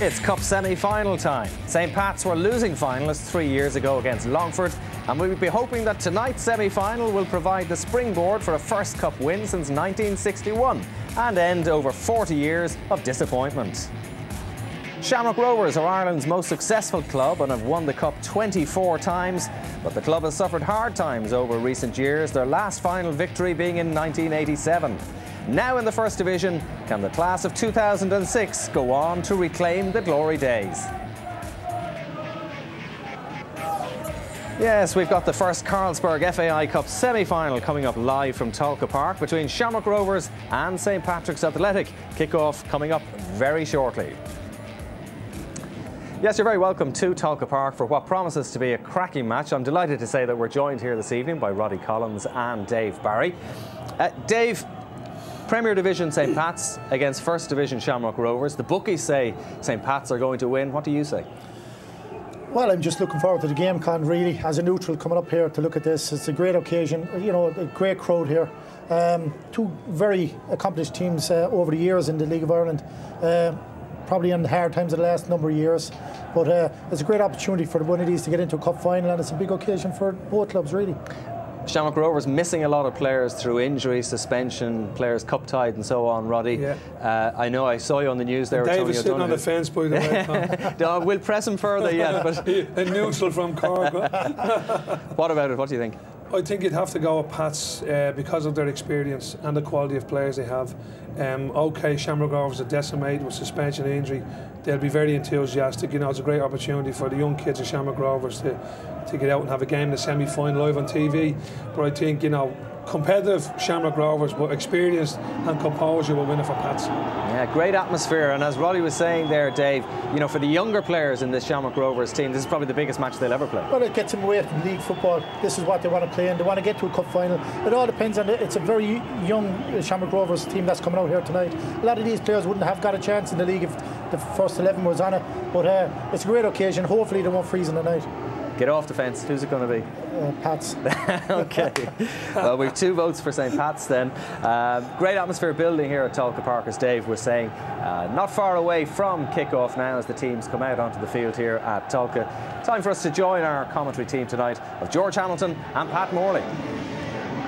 It's Cup Semi-Final time. St Pat's were losing finalists 3 years ago against Longford, and we'll be hoping that tonight's semi-final will provide the springboard for a first Cup win since 1961 and end over 40 years of disappointment. Shamrock Rovers are Ireland's most successful club and have won the Cup 24 times, but the club has suffered hard times over recent years, their last final victory being in 1987. Now in the First Division, can the class of 2006 go on to reclaim the glory days? Yes, we've got the first Carlsberg FAI Cup Semi-Final coming up live from Tolka Park between Shamrock Rovers and St Patrick's Athletic. Kick-off coming up very shortly. Yes, you're very welcome to Tolka Park for what promises to be a cracking match. I'm delighted to say that we're joined here this evening by Roddy Collins and Dave Barry. Dave, Premier Division St Pat's against First Division Shamrock Rovers. The bookies say St Pat's are going to win. What do you say? Well, I'm just looking forward to the game, Con, really. As a neutral coming up here to look at this, it's a great occasion. You know, a great crowd here. Two very accomplished teams over the years in the League of Ireland. Probably in the hard times of the last number of years. But it's a great opportunity for one of these to get into a cup final, and it's a big occasion for both clubs, really. Shamrock Rovers missing a lot of players through injury, suspension, players cup tied and so on, Roddy. Yeah. I know I saw you on the news there. Dave is sitting on the fence, by the way. No, we'll press him further yet. But a neutral from Cork. What about it? What do you think? I think you'd have to go with Pats because of their experience and the quality of players they have. OK, Shamrock Rovers are decimated with suspension and injury. They'll be very enthusiastic. You know, it's a great opportunity for the young kids of Shamrock Rovers to get out and have a game in the semi-final live on TV. But I think, you know, competitive Shamrock Rovers, but experience and composure will win it for Pats. Yeah, great atmosphere, and as Roddy was saying there, Dave, you know, for the younger players in this Shamrock Rovers team, this is probably the biggest match they'll ever play. Well, it gets them away from league football. This is what they want to play, and they want to get to a cup final. It all depends on it's a very young Shamrock Rovers team that's coming out here tonight. A lot of these players wouldn't have got a chance in the league if the first 11 was on it, but it's a great occasion. Hopefully they won't freeze in the night. Get off the fence. Who's it going to be? Pats. OK. Well, we've 2 votes for St Pat's then. Great atmosphere building here at Tolka Park, as Dave was saying. Not far away from kick-off now as the teams come out onto the field here at Tolka. Time for us to join our commentary team tonight of George Hamilton and Pat Morley.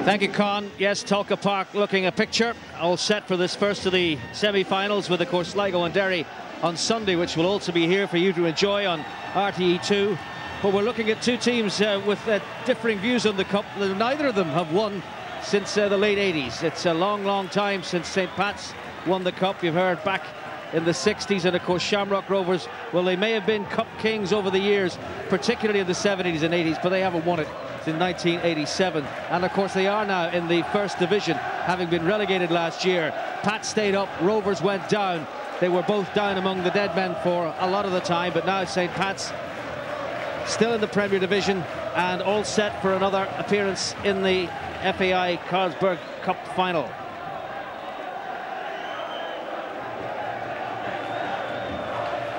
Thank you, Con. Yes, Tolka Park looking a picture. All set for this first of the semi-finals with, of course, Sligo and Derry on Sunday, which will also be here for you to enjoy on RTE2. But we're looking at 2 teams with differing views on the Cup. Neither of them have won since the late 80s. It's a long, long time since St Pat's won the Cup. You've heard back in the 60s, and of course Shamrock Rovers, well, they may have been Cup kings over the years, particularly in the 70s and 80s, but they haven't won it since 1987. And of course they are now in the First Division, having been relegated last year. Pat stayed up, Rovers went down. They were both down among the dead men for a lot of the time, but now St Pat's still in the Premier Division and all set for another appearance in the FAI Carlsberg Cup Final.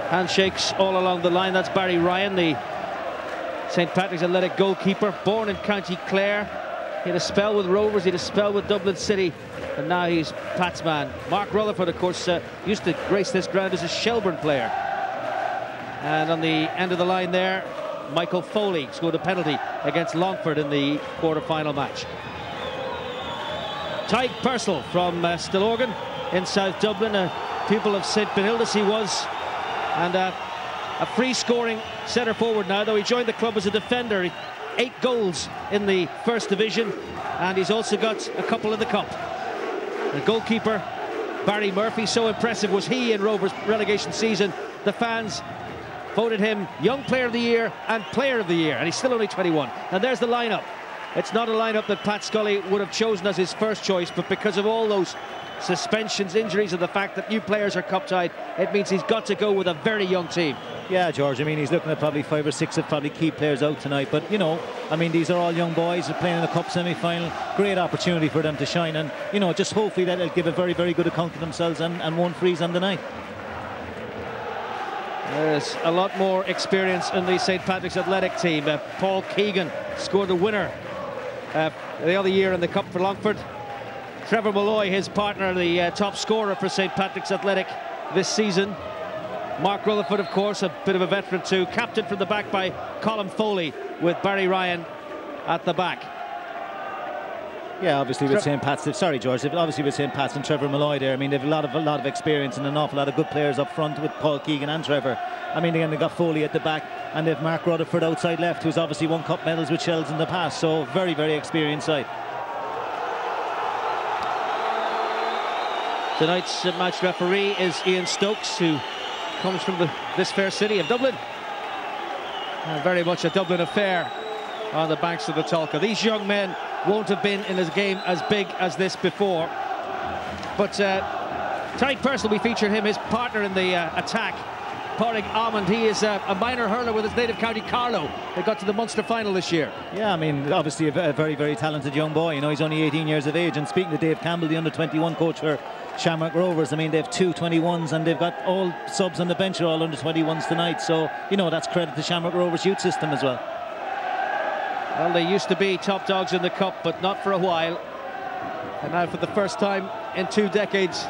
Handshakes all along the line. That's Barry Ryan, the St Patrick's Athletic goalkeeper, born in County Clare. He had a spell with Rovers, he had a spell with Dublin City, and now he's Pat's man. Mark Rutherford, of course, used to grace this ground as a Shelbourne player. And on the end of the line there, Michael Foley scored a penalty against Longford in the quarter-final match. Tyke Purcell from Stillorgan in South Dublin, a pupil of St Benildes he was, and a free-scoring centre-forward now, though he joined the club as a defender. 8 goals in the First Division, and he's also got a couple in the Cup. The goalkeeper, Barry Murphy, so impressive was he in Rovers' relegation season. The fans voted him Young Player of the Year and Player of the Year, and he's still only 21. And there's the lineup. It's not a lineup that Pat Scully would have chosen as his first choice, but because of all those suspensions, injuries, and the fact that new players are cup-tied, it means he's got to go with a very young team. Yeah, George, I mean, he's looking at probably 5 or 6 of probably key players out tonight, but, you know, I mean, these are all young boys playing in the Cup semi-final. Great opportunity for them to shine, and, you know, just hopefully that they'll give a very, very good account of themselves and won't freeze on the night. There's a lot more experience in the St Patrick's Athletic team. Paul Keegan scored the winner the other year in the Cup for Longford. Trevor Molloy, his partner, the top scorer for St Patrick's Athletic this season. Mark Rutherford, of course, a bit of a veteran too, captained from the back by Colin Foley, with Barry Ryan at the back. Yeah, obviously with St. Pat's, sorry George, obviously with St. Pat's and Trevor Molloy there, I mean, they've a lot of experience and an awful lot of good players up front with Paul Keegan and Trevor. I mean, again, they've got Foley at the back, and they've Mark Rutherford outside left, who's obviously won cup medals with Shells in the past, so very, very experienced side. Tonight's match referee is Ian Stokes, who comes from this fair city of Dublin. Very much a Dublin affair on the banks of the Tolka. These young men won't have been in a game as big as this before. But tonight, personally, we featured him, his partner in the attack, Padraig Amond. He is a minor hurler with his native county Carlow. They got to the Munster final this year. Yeah, I mean, obviously a very, very talented young boy. You know, he's only 18 years of age. And speaking to Dave Campbell, the under-21 coach for Shamrock Rovers, I mean, they have 2 21s and they've got all subs on the bench, are all under-21s tonight. So, you know, that's credit to Shamrock Rovers youth system as well. Well, they used to be top dogs in the cup, but not for a while. And now for the first time in 2 decades,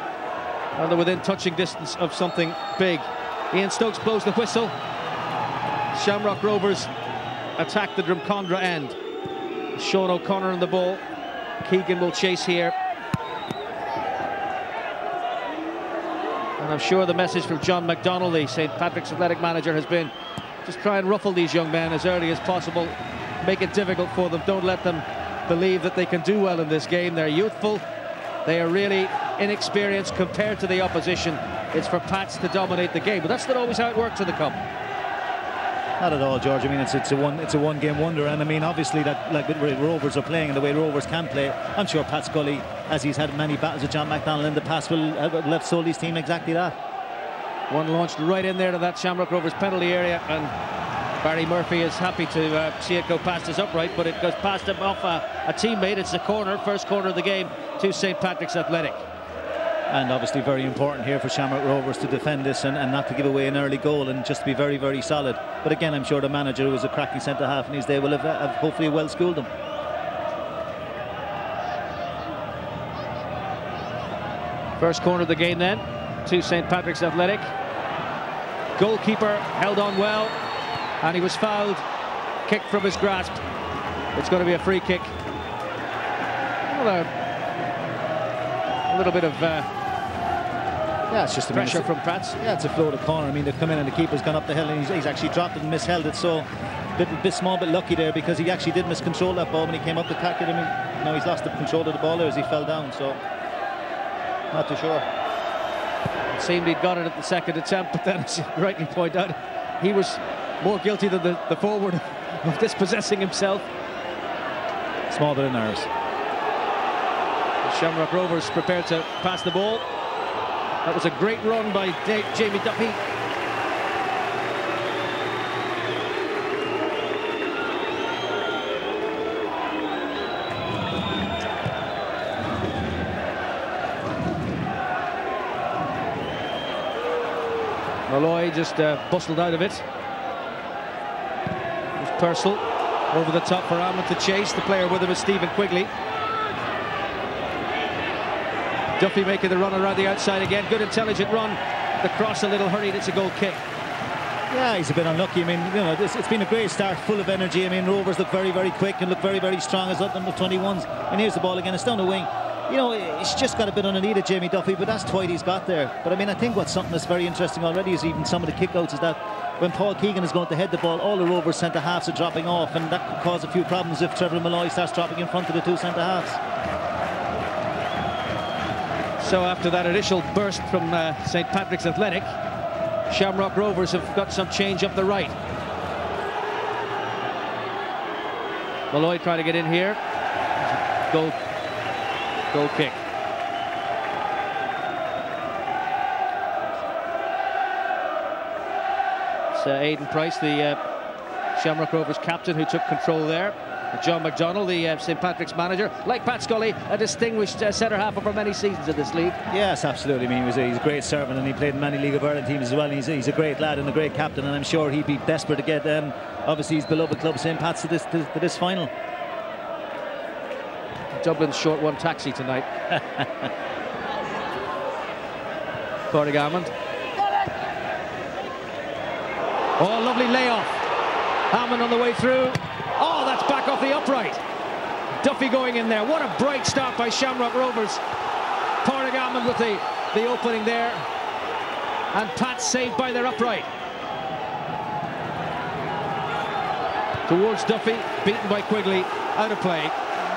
well, they're within touching distance of something big. Ian Stokes blows the whistle. Shamrock Rovers attack the Drumcondra end. Sean O'Connor on the ball. Keegan will chase here. And I'm sure the message from John McDonnell, the St. Patrick's athletic manager, has been just try and ruffle these young men as early as possible. Make it difficult for them. Don't let them believe that they can do well in this game. They're youthful. They are really inexperienced compared to the opposition. It's for Pats to dominate the game, but that's not always how it works in the cup. Not at all, George. I mean, it's a one-game wonder, and I mean, obviously that, like the way Rovers are playing and the way Rovers can play, I'm sure Pat Scully, as he's had many battles with John McDonnell in the past, will have sold his team exactly that. One launched right in there to that Shamrock Rovers penalty area, and Barry Murphy is happy to see it go past his upright, but it goes past him off a teammate. It's the corner, first corner of the game to St. Patrick's Athletic. And obviously very important here for Shamrock Rovers to defend this and not to give away an early goal and just to be very, very solid. But again, I'm sure the manager, who was a cracking centre-half in his day, will have hopefully well-schooled them. First corner of the game then to St. Patrick's Athletic. Goalkeeper held on well, and he was fouled, kicked from his grasp. It's going to be a free kick. Well, a little bit of it's just pressure from Pats. Yeah, it's a floated corner. I mean, they've come in and the keeper's gone up the hill, and he's actually dropped it and misheld it. So a bit small, bit lucky there, because he actually did miscontrol that ball when he came up to tackle it. I mean, you know, he's lost the control of the ball there as he fell down. So not too sure. It seemed he'd got it at the second attempt, but then, as you rightly point out, he was more guilty than the forward of dispossessing himself. Small bit of nerves. Shamrock Rovers prepared to pass the ball. That was a great run by Jamie Duffy. Molloy just bustled out of it. There's Purcell over the top for Amond to chase. The player with him is Stephen Quigley. Duffy making the run around the outside again. Good intelligent run. The cross a little hurried. It's a goal kick. Yeah, he's a bit unlucky. I mean, you know, it's been a great start, full of energy. I mean, Rovers look very, very quick and look very, very strong as up on the 21s. And here's the ball again. It's down the wing. You know, he's just got a bit underneath it, Jamie Duffy, but that's Twite he's got there. But I mean, I think what's something that's very interesting already is even some of the kickouts is that when Paul Keegan is going to head the ball, all the Rovers centre-halves are dropping off, and that could cause a few problems if Trevor Molloy starts dropping in front of the 2 centre-halves. So after that initial burst from St. Patrick's Athletic, Shamrock Rovers have got some change up the right. Molloy trying to get in here. Goal kick. It's Aidan Price, the Shamrock Rovers captain, who took control there. John McDonnell, the St. Patrick's manager, like Pat Scully, a distinguished centre-half over many seasons in this league. Yes, absolutely. I mean, he's a great servant, and he played in many League of Ireland teams as well. And he's a great lad and a great captain, and I'm sure he'd be desperate to get obviously his beloved club St. Pat's to this final. Dublin's short one taxi tonight. Padraig Amond. Oh, lovely layoff. Hammond on the way through. Oh, that's back off the upright. Duffy going in there. What a bright start by Shamrock Rovers. Paul Keegan with the opening there. And Pat saved by their upright. Towards Duffy, beaten by Quigley, out of play.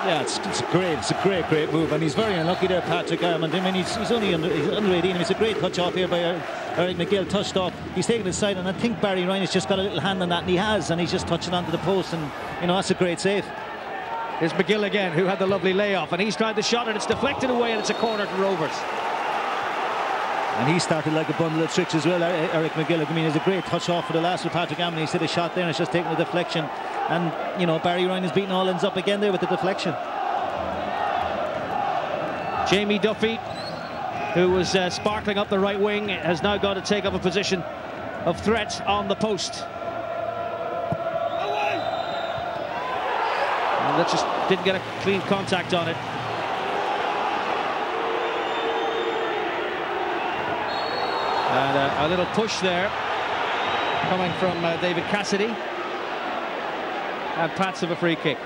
Yeah, it's a great move, and he's very unlucky there, Patrick Armand. I mean, he's only under 18. It's a great touch off here by Eric McGill, touched off. He's taken it aside, and I think Barry Ryan has just got a little hand on that, and he has, and he's just touching onto the post, and you know, that's a great save. Here's McGill again, who had the lovely layoff, and he's tried the shot, and it's deflected away, and it's a corner to Rovers. And he started like a bundle of tricks as well, Eric McGill. I mean, it's a great touch off for the last with Patrick Armand. He's hit a shot there, and it's just taking a deflection. And, you know, Barry Ryan has beaten all ends up again there with the deflection. Jamie Duffy, who was sparkling up the right wing, has now got to take up a position of threat on the post. And that just didn't get a clean contact on it. And a little push there coming from David Cassidy. And Pats of a free kick.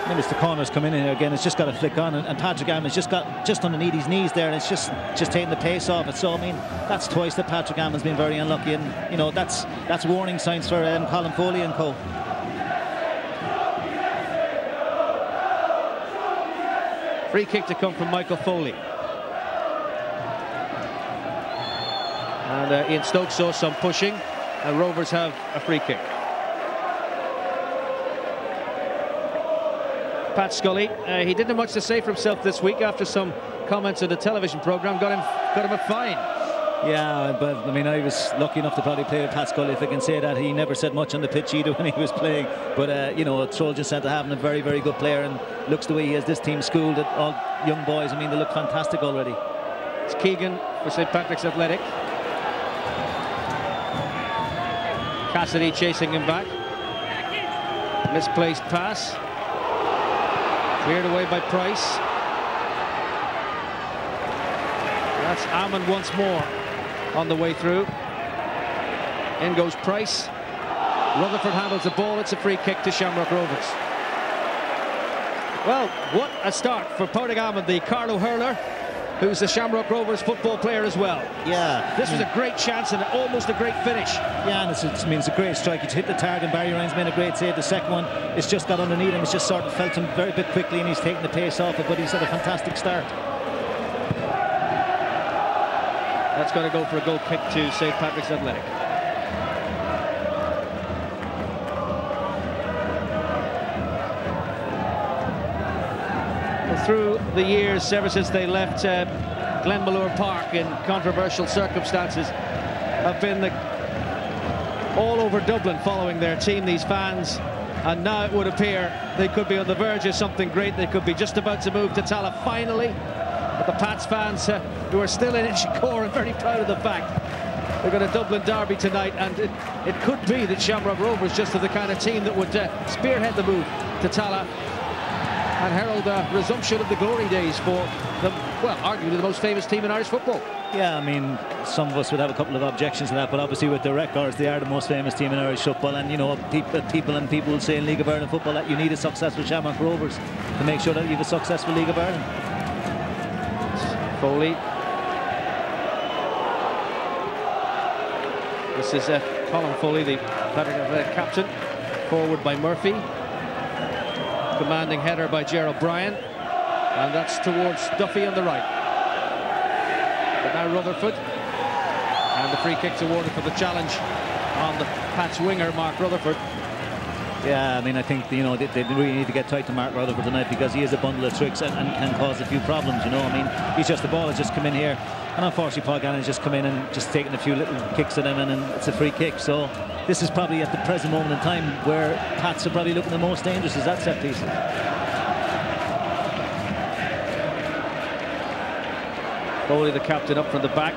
And it's the corners come in here again. It's just got to flick on, and Patrick Armand's just got underneath his knees there, and it's just taking the pace off it. So I mean, that's twice that Patrick Armand's been very unlucky, and you know, that's warning signs for Colin Foley and co. Free kick to come from Michael Foley. And Ian Stokes saw some pushing, and Rovers have a free kick. Pat Scully, he didn't have much to say for himself this week after some comments on the television programme. Got him a fine. Yeah, but I mean, I was lucky enough to probably play with Pat Scully, if I can say that. He never said much on the pitch either when he was playing. But you know, Trojan Centre having a very, very good player, and looks the way he has this team schooled at all young boys. I mean, they look fantastic already. It's Keegan for St Patrick's Athletic. Cassidy chasing him back. Misplaced pass. Cleared away by Price. That's Amon once more on the way through. In goes Price. Rutherford handles the ball. It's a free kick to Shamrock Rovers. Well, what a start for Paul Keegan, the Carlow hurler, who's the Shamrock Rovers football player as well. Yeah. This was a great chance and almost a great finish. Yeah, and it's a great strike. He's hit the target. Barry Ryan's made a great save. The second one, it's just got underneath him. It's just sort of felt him very bit quickly, and he's taken the pace off it, but he's had a fantastic start. That's got to go for a goal kick to St Patrick's Athletic. Through the years, ever since they left Glenmalure Park in controversial circumstances, have been all over Dublin following their team, these fans, and now it would appear they could be on the verge of something great. They could be just about to move to Tala finally, but the Pats fans who are still in Inchicore and very proud of the fact they've got a Dublin derby tonight, and it could be that Shamrock Rovers just are the kind of team that would spearhead the move to Tala and herald a resumption of the glory days for the, well, arguably the most famous team in Irish football. Yeah, I mean, some of us would have a couple of objections to that, but obviously with the records, they are the most famous team in Irish football, and you know, people will say in League of Ireland football that you need a successful Shamrock Rovers to make sure that you have a successful League of Ireland. Foley. This is Colin Foley, the Patrick captain, forward by Murphy. Commanding header by Gerald Bryan, and that's towards Duffy on the right. But now Rutherford, and the free kick's awarded for the challenge on the Pats winger, Mark Rutherford. Yeah, I mean, I think, you know, they really need to get tight to Mark Rutherford tonight, because he is a bundle of tricks and can cause a few problems, you know. I mean, the ball has just come in here, and unfortunately Paul Keegan has just come in and just taken a few little kicks at him, and it's a free kick. So this is probably at the present moment in time where Pats are probably looking the most dangerous, is that set piece. Foley, the captain, up from the back.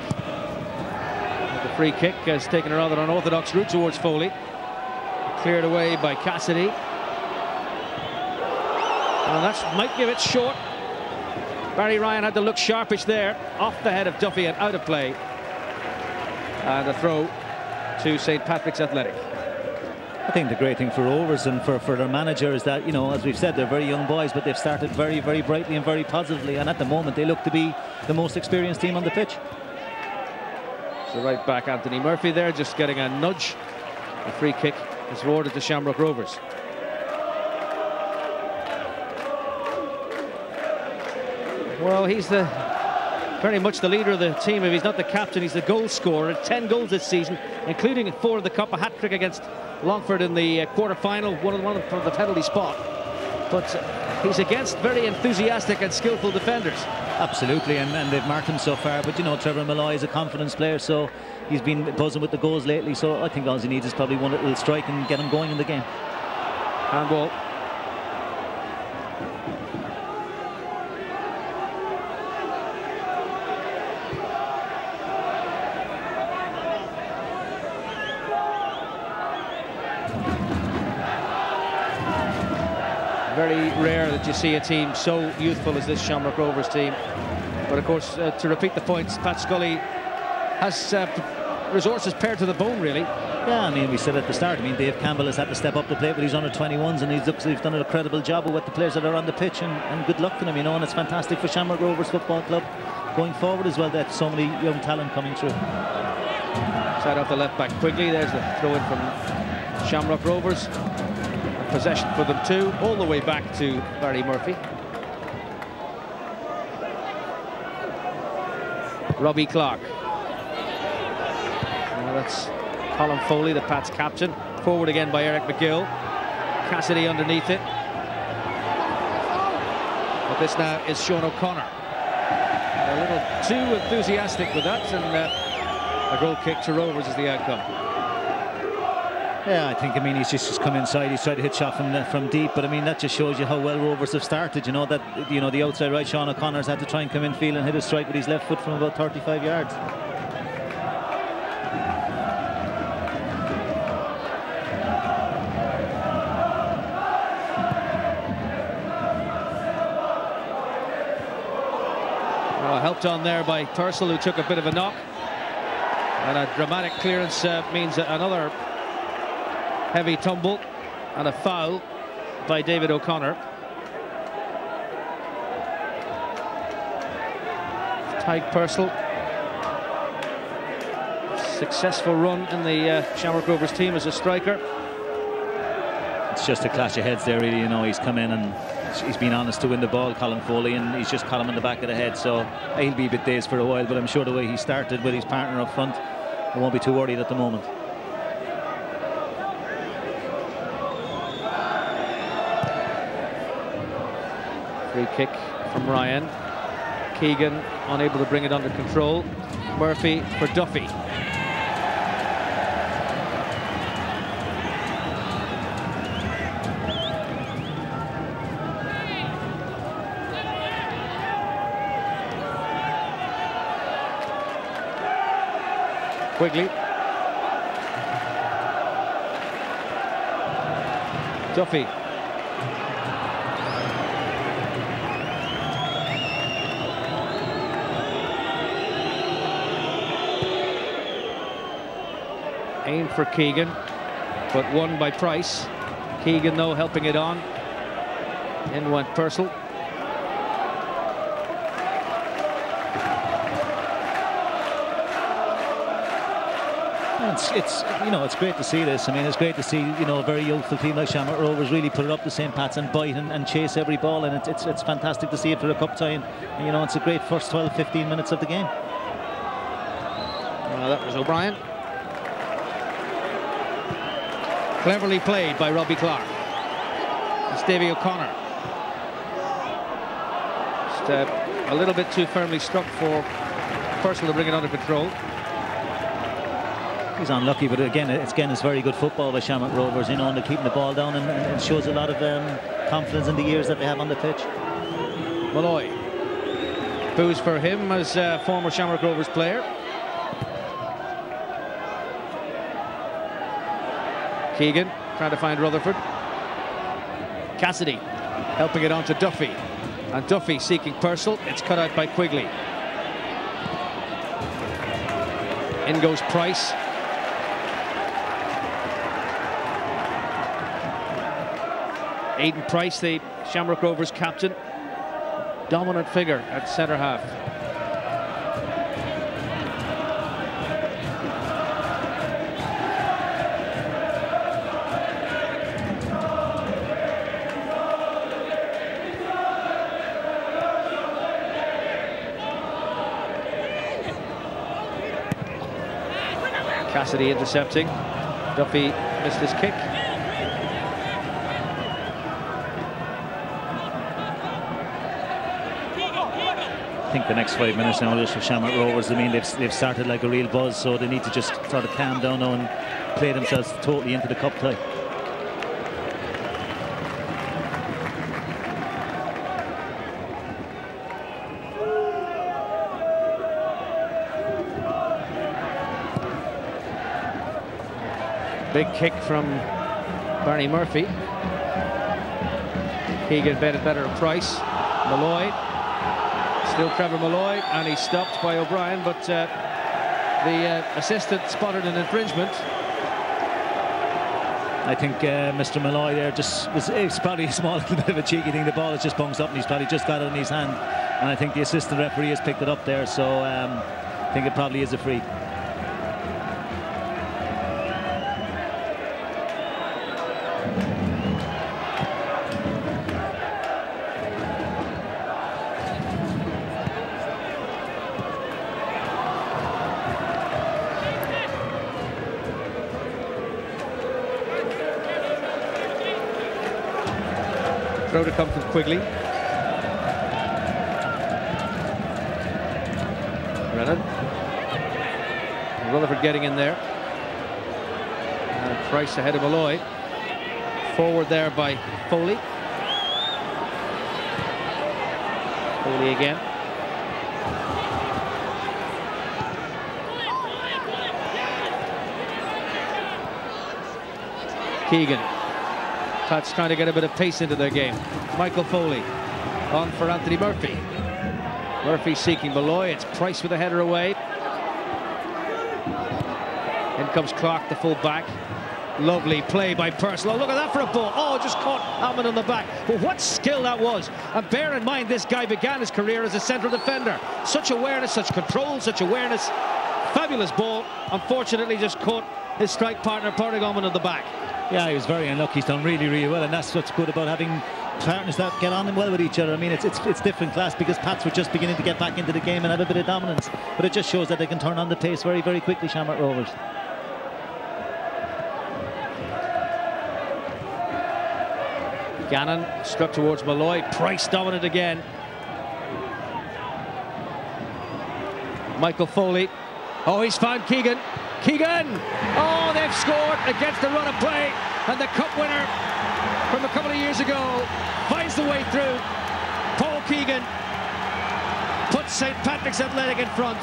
The free kick has taken a rather unorthodox route towards Foley. Cleared away by Cassidy. And that might give it short. Barry Ryan had to look sharpish there, off the head of Duffy and out of play. And a throw to St. Patrick's Athletic. I think the great thing for Rovers and for their manager is that, you know, as we've said, they're very young boys, but they've started very, very brightly and very positively, and at the moment they look to be the most experienced team on the pitch. So right back Anthony Murphy there, just getting a nudge. A free kick is awarded to Shamrock Rovers. Well, he's very much the leader of the team. If he's not the captain, he's the goal scorer. 10 goals this season, including 4 in the Cup, a hat-trick against Longford in the quarter-final, one of them from the penalty spot. But he's against very enthusiastic and skillful defenders. Absolutely, and they've marked him so far. But, you know, Trevor Molloy is a confidence player, so he's been buzzing with the goals lately. So I think all he needs is probably one little strike and get him going in the game. Handball. Very rare that you see a team so youthful as this Shamrock Rovers team. But of course, to repeat the points, Pat Scully has resources paired to the bone, really. Yeah, I mean, we said at the start, I mean, Dave Campbell has had to step up to play with his under-21s, and he's done a credible job with the players that are on the pitch, and good luck to them, you know, and it's fantastic for Shamrock Rovers Football Club going forward as well. They have so many young talent coming through. Side off the left back Quigley. There's the throw in from Shamrock Rovers. Possession for them too, all the way back to Barry Murphy. Robbie Clark. Well, that's Colin Foley, the Pats captain. Forward again by Eric McGill. Cassidy underneath it. But this now is Sean O'Connor. A little too enthusiastic with that, and a goal kick to Rovers is the outcome. Yeah, I think, I mean, he's just come inside. He's tried to hit shot from deep, but I mean, that just shows you how well Rovers have started. You know, that, you know, the outside right, Sean O'Connor's had to try and come in field and hit a strike with his left foot from about 35 yards. Well, helped on there by Purcell, who took a bit of a knock. And a dramatic clearance means another heavy tumble and a foul by David O'Connor. Tyke Purcell. Successful run in the Shamrock Rovers team as a striker. It's just a clash of heads there, really. You know, he's come in and he's been honest to win the ball, Colin Foley, and he's just caught him in the back of the head. So he'll be a bit dazed for a while, but I'm sure the way he started with his partner up front, I won't be too worried at the moment. Free kick from Ryan. Keegan unable to bring it under control. Murphy for Duffy. Quigley. Duffy. Aimed for Keegan, but won by Price. Keegan, though, helping it on. In went Purcell. It's you know, it's great to see this. I mean, it's great to see, you know, a very youthful team like Shamrock Rovers really put it up to St. Pat's and bite and chase every ball, and it's fantastic to see it for a cup tie. And, you know, it's a great first 12-15 minutes of the game. Well, that was O'Brien. Cleverly played by Robbie Clark. It's Davy O'Connor. Just a little bit too firmly struck for Purcell to bring it under control. He's unlucky, but again, it's very good football by Shamrock Rovers, you know, and they're keeping the ball down, and it shows a lot of confidence in the years that they have on the pitch. Molloy. Boos for him as a former Shamrock Rovers player. Keegan trying to find Rutherford. Cassidy helping it on to Duffy. And Duffy seeking Purcell. It's cut out by Quigley. In goes Price. Aidan Price, the Shamrock Rovers captain, dominant figure at centre half. Cassidy intercepting. Duffy missed his kick. I think the next 5 minutes now just for Shamrock Rovers, I mean, they've started like a real buzz, so they need to just sort of calm down now and play themselves totally into the cup tie. Big kick from Barney Murphy. Keegan better at Price. Molloy. Still Trevor Molloy, and he's stopped by O'Brien, but the assistant spotted an infringement. I think Mr. Molloy there it's probably a small little bit of a cheeky thing. The ball has just bounced up and he's probably just got it in his hand, and I think the assistant referee has picked it up there, so I think it probably is a free. Throw to come from Quigley. Brennan. Rutherford getting in there. And Price ahead of Molloy. Forward there by Foley. Foley again. Keegan. Pats trying to get a bit of pace into their game. Michael Foley on for Anthony Murphy. Murphy seeking Molloy. It's Price with a header away. In comes Clark, the full back. Lovely play by Purcell. Oh, look at that for a ball. Oh, just caught Almond on the back. But what skill that was. And bear in mind, this guy began his career as a central defender. Such awareness, such control, such awareness. Fabulous ball. Unfortunately, just caught his strike partner, Pádraig Almond, on the back. Yeah, he was very unlucky. He's done really, really well, and that's what's good about having partners that get on well with each other. I mean, it's different class, because Pats were just beginning to get back into the game and have a bit of dominance, but it just shows that they can turn on the pace very, very quickly, Shamrock Rovers. Gannon struck towards Molloy. Price dominant again. Michael Foley. Oh, he's found Keegan. Keegan! Oh, they've scored against the run of play, and the cup winner from a couple of years ago finds the way through. Paul Keegan puts St. Patrick's Athletic in front.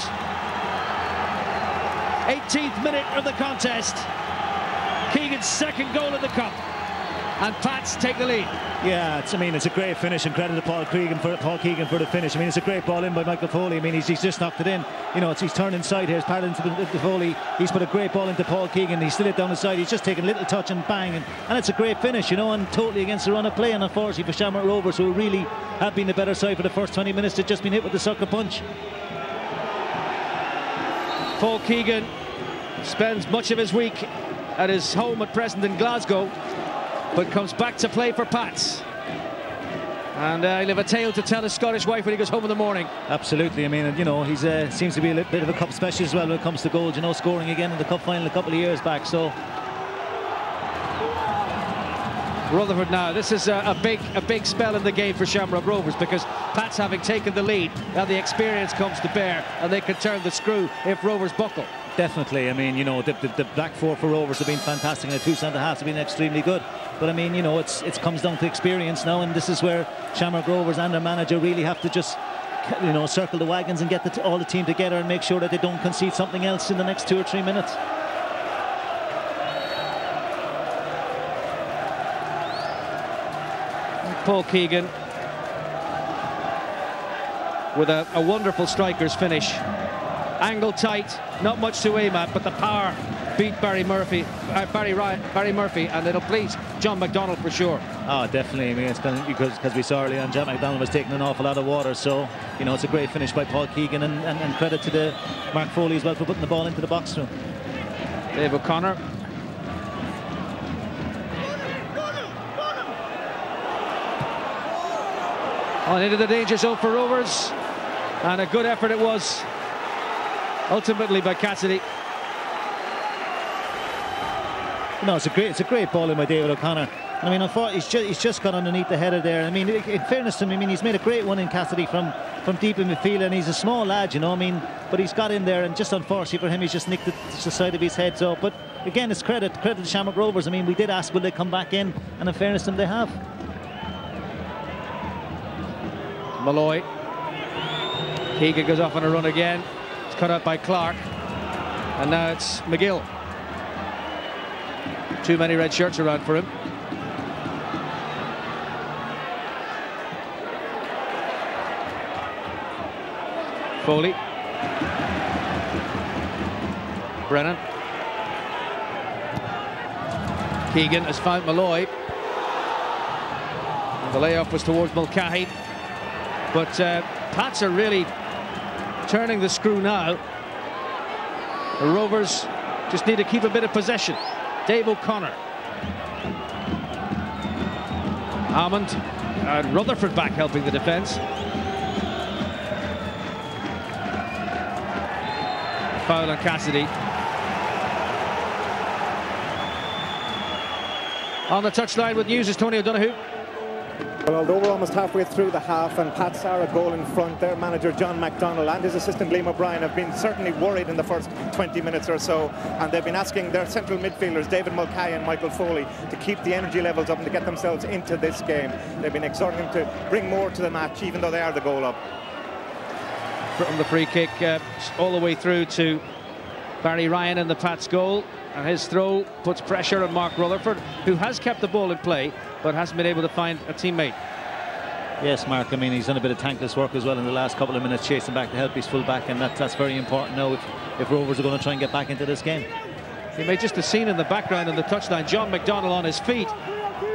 18th minute of the contest. Keegan's second goal in the cup, and Pats take the lead. Yeah, it's a great finish, and credit to Paul Keegan for the finish. I mean, it's a great ball in by Michael Foley. I mean, he's just knocked it in. You know, he's turned inside here. He's parted into the Foley. He's put a great ball into Paul Keegan. He's slid it down the side. He's just taken a little touch and bang, and it's a great finish, you know, and totally against the run of play. And unfortunately for Shamrock Rovers, who really have been the better side for the first 20 minutes, they've just been hit with the sucker punch. Paul Keegan spends much of his week at his home at present in Glasgow, but comes back to play for Pats. And he'll have a tale to tell his Scottish wife when he goes home in the morning. Absolutely. I mean, you know, he's seems to be a little bit of a cup specialist as well when it comes to goals, you know, scoring again in the cup final a couple of years back. So Rutherford now. This is a big spell in the game for Shamrock Rovers, because Pats, having taken the lead, now the experience comes to bear, and they can turn the screw if Rovers buckle. Definitely. I mean, you know, the back four for Rovers have been fantastic, and the two centre halves have been extremely good. But I mean, you know, it comes down to experience now, and this is where Shamrock Rovers and their manager really have to just, you know, circle the wagons and get all the team together and make sure that they don't concede something else in the next 2 or 3 minutes. Paul Keegan with a wonderful striker's finish. Angle tight, not much to aim at, but the power beat Barry Murphy, and it'll please John McDonald for sure. Oh, definitely. I mean, it's because we saw early on John McDonald was taking an awful lot of water, so you know it's a great finish by Paul Keegan, and credit to the Mark Foley as well for putting the ball into the box for him. Dave O'Connor. On into the danger zone for Rovers, and a good effort it was ultimately by Cassidy. No, it's a great ball in by David O'Connor. I mean, unfortunately, he's just got underneath the header there. I mean, in fairness to him, I mean, he's made a great one in Cassidy from deep in midfield, and he's a small lad, you know. I mean, but he's got in there, and just unfortunately for him, he's just nicked the side of his head. So, but again, it's credit to Shamrock Rovers. I mean, we did ask will they come back in, and in fairness to them, they have. Molloy. Keegan goes off on a run again. It's cut out by Clark, and now it's McGill. Too many red shirts around for him. Foley. Brennan. Keegan has found Molloy. And the layoff was towards Mulcahy. But Pats are really turning the screw now. The Rovers just need to keep a bit of possession. Dave O'Connor. Hammond and Rutherford back helping the defence. Foul on Cassidy. On the touchline with news is Tony O'Donoghue. Well, although we're almost halfway through the half and Pats are a goal in front, their manager John McDonald and his assistant Liam O'Brien have been certainly worried in the first 20 minutes or so, and they've been asking their central midfielders David Mulcahy and Michael Foley to keep the energy levels up and to get themselves into this game. They've been exhorting them to bring more to the match, even though they are the goal up. From the free kick all the way through to Barry Ryan in the Pats goal, and his throw puts pressure on Mark Rutherford, who has kept the ball in play but hasn't been able to find a teammate. Yes, Mark, I mean, he's done a bit of thankless work as well in the last couple of minutes, chasing back to help his full back, and that's very important now if Rovers are going to try and get back into this game. You may just have seen in the background on the touchline John McDonald on his feet,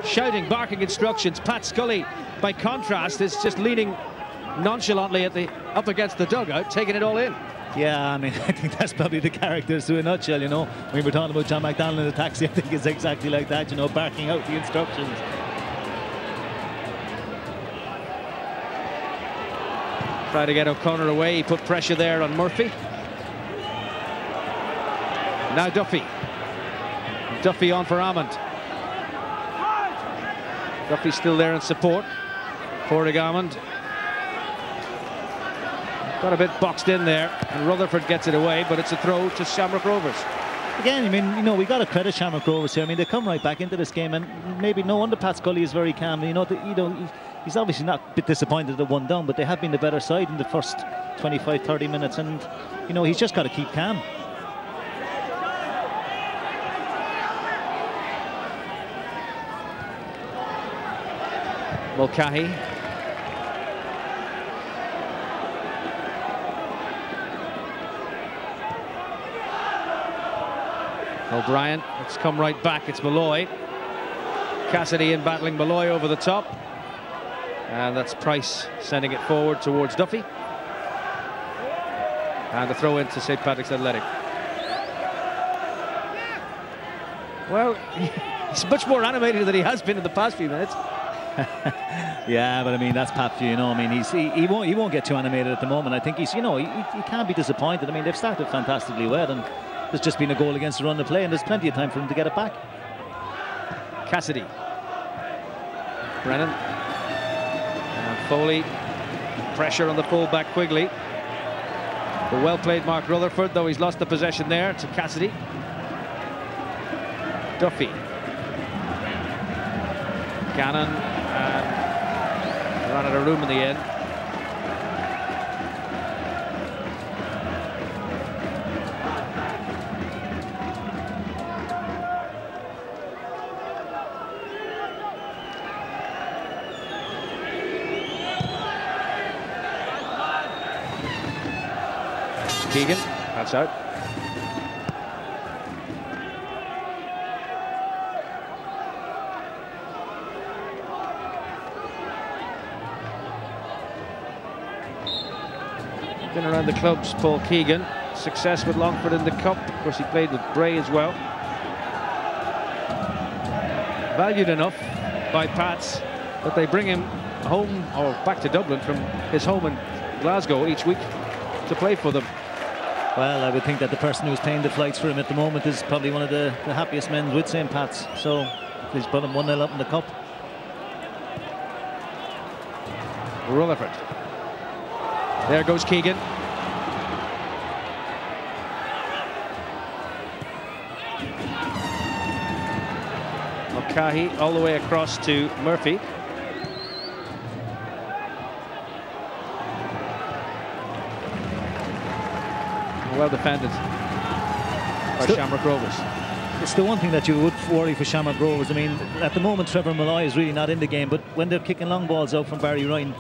shouting, barking instructions. Pat Scully, by contrast, is just leaning nonchalantly up against the dugout, taking it all in. Yeah, I mean, I think that's probably the characters to a nutshell, you know. When we're talking about John McDonald in the taxi, I think it's exactly like that, you know, barking out the instructions. Try to get O'Connor away. He put pressure there on Murphy. Now Duffy. Duffy on for Hammond. Duffy's still there in support. Portig Hammond. Got a bit boxed in there, and Rutherford gets it away, but it's a throw to Shamrock Rovers. Again, I mean, you know, we got to credit Shamrock Rovers here. I mean, they come right back into this game, and maybe no wonder Pat Scully is very calm. You know, he's obviously not a bit disappointed at one down, but they have been the better side in the first 25-30 minutes, and you know, he's just got to keep calm. Mulcahy. O'Brien, it's come right back, it's Molloy. Cassidy in battling Molloy over the top. And that's Price sending it forward towards Duffy. And the throw into St. Patrick's Athletic. Well, he's much more animated than he has been in the past few minutes. Yeah, but I mean, that's Pat, you know. I mean, he won't get too animated at the moment. I think he's, you know, he can't be disappointed. I mean, they've started fantastically well, and there's just been a goal against the run of play, and there's plenty of time for him to get it back. Cassidy. Brennan. And Foley. Pressure on the full-back Quigley. But well played Mark Rutherford, though he's lost the possession there to Cassidy. Duffy. Cannon. And ran out of room in the end. Keegan. That's out. Been around the clubs, Paul Keegan. Success with Longford in the Cup. Of course, he played with Bray as well. Valued enough by Pats that they bring him home or back to Dublin from his home in Glasgow each week to play for them. Well, I would think that the person who's paying the flights for him at the moment is probably one of the happiest men with St. Pat's. So he's put him 1-0 up in the Cup. Rutherford. There goes Keegan. Mulcahy all the way across to Murphy. Well defended by Shamrock Rovers. It's the one thing that you would worry for Shamrock Rovers. I mean, at the moment Trevor Molloy is really not in the game, but when they're kicking long balls out from Barry Ryan,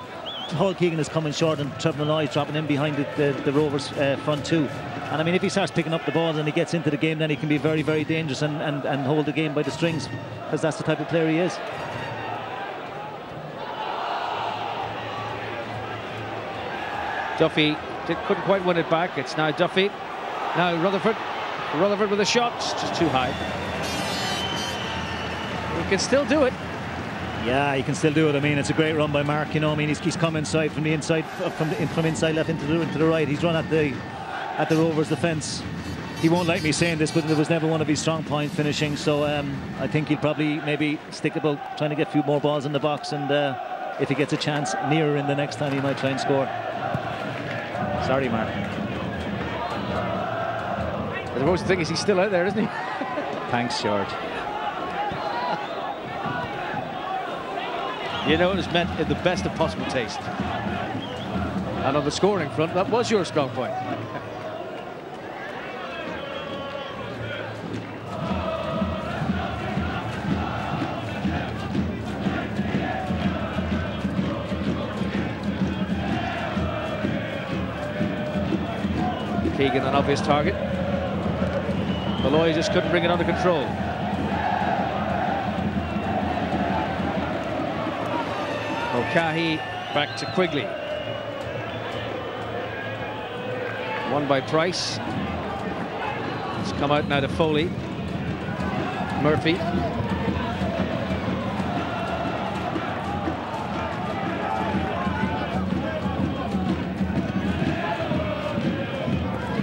Paul Keegan is coming short and Trevor Molloy is dropping in behind the Rovers front two. And I mean, if he starts picking up the balls and he gets into the game, then he can be very, very dangerous and hold the game by the strings, because that's the type of player he is. Duffy couldn't quite win it back. It's now Duffy. Now Rutherford. Rutherford with a shot. It's just too high. He can still do it. Yeah, he can still do it. I mean, it's a great run by Mark. You know, I mean, he's come inside from the inside, from inside left into the right. He's run at the Rovers defence. He won't like me saying this, but it was never one of his strong point finishing. So I think he'll probably maybe stick about trying to get a few more balls in the box, and if he gets a chance nearer in the next time, he might try and score. Sorry, Mark. I suppose the thing is, he's still out there, isn't he? Thanks, George. You know, it was meant in the best of possible taste. And on the scoring front, that was your strong point. Keegan, an obvious target. Molloy just couldn't bring it under control. Mulcahy back to Quigley. Won by Price. It's come out now to Foley. Murphy.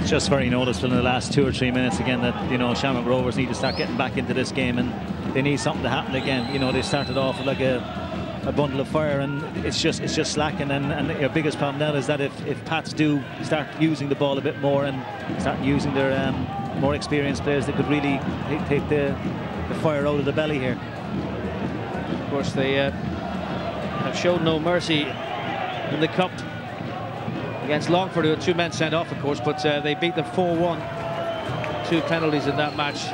It's just very noticeable in the last 2 or 3 minutes again that, you know, Shamrock Rovers need to start getting back into this game, and they need something to happen again. You know, they started off with like a bundle of fire, and it's just slacking, and your biggest problem now is that if Pats do start using the ball a bit more and start using their more experienced players, they could really take the fire out of the belly here. Of course, they have shown no mercy in the Cup against Longford, who had 2 men sent off, of course, but they beat them 4-1. 2 penalties in that match.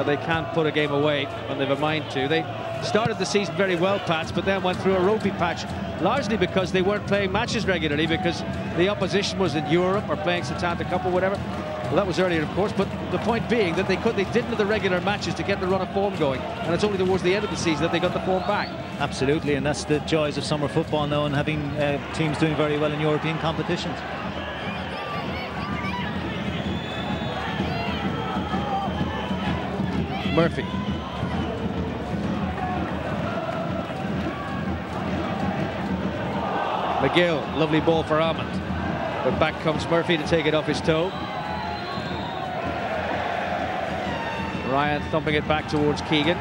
They can't put a game away when they've a mind to. They started the season very well, Pats, but then went through a ropey patch, largely because they weren't playing matches regularly, because the opposition was in Europe or playing Setanta Cup or whatever. Well, that was earlier, of course, but the point being that they didn't have the regular matches to get the run of form going, and it's only towards the end of the season that they got the form back. Absolutely, and that's the joys of summer football now, and having teams doing very well in European competitions. Murphy. McGill, lovely ball for Almond, but back comes Murphy to take it off his toe. Ryan thumping it back towards Keegan.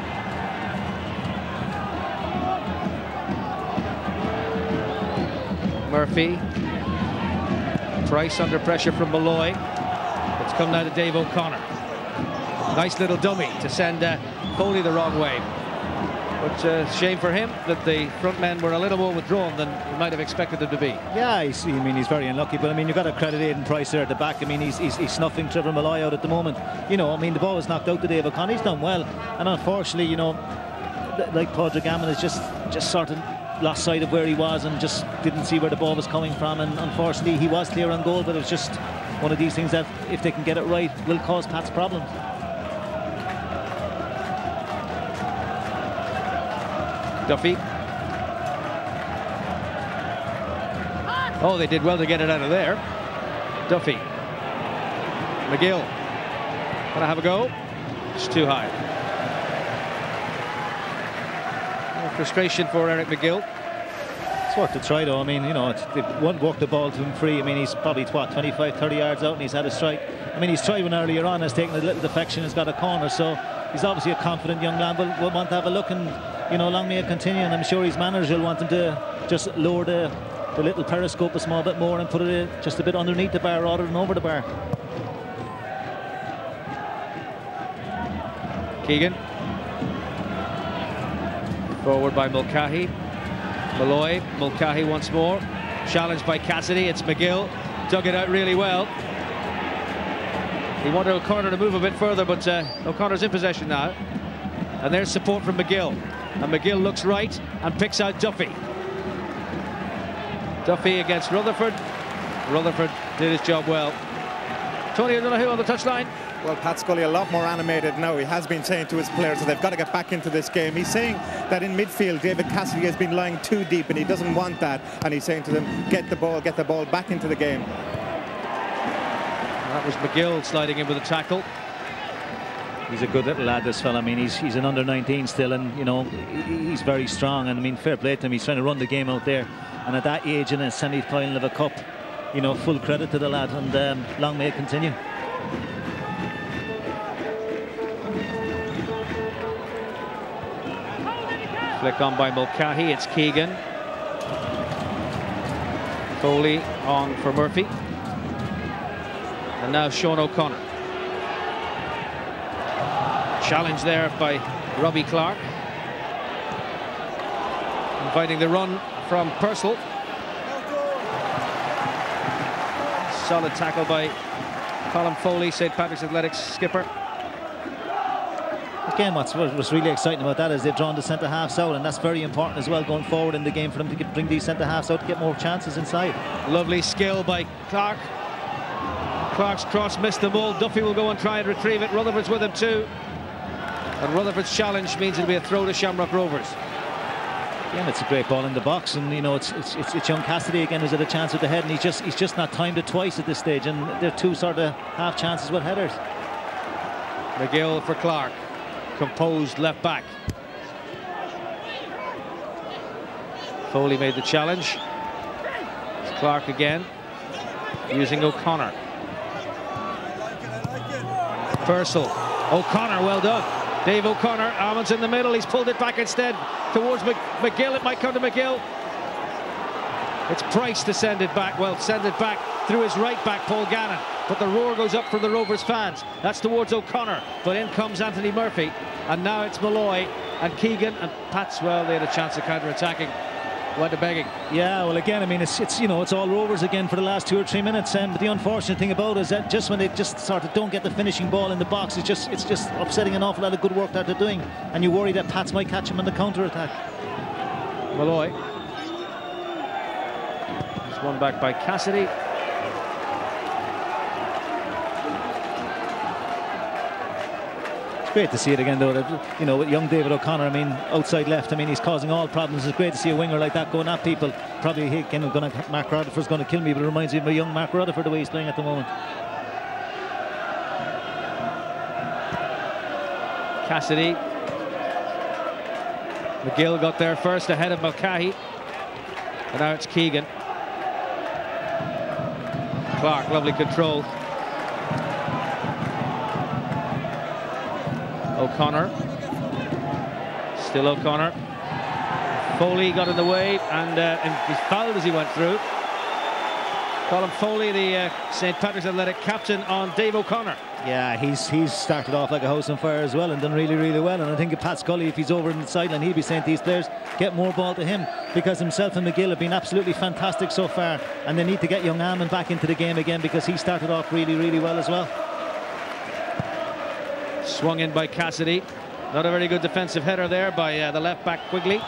Murphy. Price under pressure from Molloy. It's come now to Dave O'Connor. Nice little dummy to send Foley the wrong way. But shame for him that the front men were a little more withdrawn than you might have expected them to be. Yeah, I mean, he's very unlucky, but I mean, you've got to credit Aidan Price there at the back. I mean, he's snuffing Trevor Molloy out at the moment. You know, I mean, the ball was knocked out to Dave O'Connor. He's done well, and unfortunately, you know, like Padraig Gammon is just sort of lost sight of where he was and just didn't see where the ball was coming from, and unfortunately he was clear on goal, but it was just one of these things that, if they can get it right, will cause Pats problems. Duffy. Oh, they did well to get it out of there. Duffy. McGill. Gonna have a go. It's too high. Frustration for Eric McGill. It's worth a try though. I mean, you know, they won't walk the ball to him free. I mean, he's probably, what, 25, 30 yards out, and he's had a strike. I mean, he's tried one earlier on, has taken a little deflection, has got a corner, so he's obviously a confident young lad. Will want to have a look, and, you know, long may it continue, and I'm sure his manager will want him to just lower the little periscope a small bit more and put it just a bit underneath the bar rather than over the bar. Keegan. Forward by Mulcahy. Molloy. Mulcahy once more. Challenged by Cassidy. It's McGill. Dug it out really well. He wanted O'Connor to move a bit further, but O'Connor's in possession now. And there's support from McGill. And McGill looks right and picks out Duffy. Duffy against Rutherford. Rutherford did his job well. Tony O'Donoghue on the touchline. Well, Pat Scully a lot more animated now. He has been saying to his players that they've got to get back into this game. He's saying that in midfield, David Cassidy has been lying too deep, and he doesn't want that. And he's saying to them, get the ball back into the game. That was McGill sliding in with a tackle. He's a good little lad, this fella. I mean, he's an under-19 still, and, you know, he's very strong. And I mean, fair play to him. He's trying to run the game out there. And at that age, in a semi-final of a cup, you know, full credit to the lad, and long may it continue. Flick on by Mulcahy. It's Keegan. Foley on for Murphy. And now Sean O'Connor. Challenge there by Robbie Clark. Inviting the run from Purcell. Solid tackle by Colin Foley, St. Patrick's Athletics skipper. Again, what's really exciting about that is they've drawn the centre halves out, and that's very important as well going forward in the game for them to bring these centre halves out to get more chances inside. Lovely skill by Clark. Clark's cross missed the ball. Duffy will go and try and retrieve it. Rutherford's with him too. And Rutherford's challenge means it'll be a throw to Shamrock Rovers. Again, it's a great ball in the box, and you know it's young Cassidy again who's had a chance with the head, and he's just not timed it twice at this stage, and they're two sort of half chances with headers. McGill for Clark. Composed left back. Foley made the challenge. It's Clark again, using O'Connor. Purcell. O'Connor, well done. Dave O'Connor, Almond's in the middle. He's pulled it back instead towards McGill. It might come to McGill. It's Price to send it back. Well, send it back through his right back, Paul Gannon. But the roar goes up from the Rovers fans. That's towards O'Connor. But in comes Anthony Murphy. And now it's Molloy and Keegan and Pats. Well, they had a chance of counter-attacking. Went to begging. Yeah, well, again, I mean, it's you know, it's all Rovers again for the last 2 or 3 minutes. But the unfortunate thing about it is that just when they just sort of don't get the finishing ball in the box, it's just upsetting an awful lot of good work that they're doing. And you worry that Pats might catch him on the counter-attack. Molloy. It's won back by Cassidy. Great to see it again, though. That, you know, with young David O'Connor, I mean, outside left, I mean, he's causing all problems. It's great to see a winger like that going at people. Probably again, Mark Rutherford's going to kill me, but it reminds me of a young Mark Rutherford the way he's playing at the moment. Cassidy. McGill got there first ahead of Mulcahy. And now it's Keegan. Clark, lovely control. O'Connor. Still O'Connor. Foley got in the way, and he's fouled as he went through. Colin Foley, the St. Patrick's Athletic captain, on Dave O'Connor. Yeah, he's started off like a house on fire as well and done really, really well. And I think Pat Scully, if he's over in the sideline, he'll be saying to these players, get more ball to him, because himself and McGill have been absolutely fantastic so far, and they need to get young Almond back into the game again, because he started off really, really well as well. Swung in by Cassidy. Not a very good defensive header there by the left back Quigley.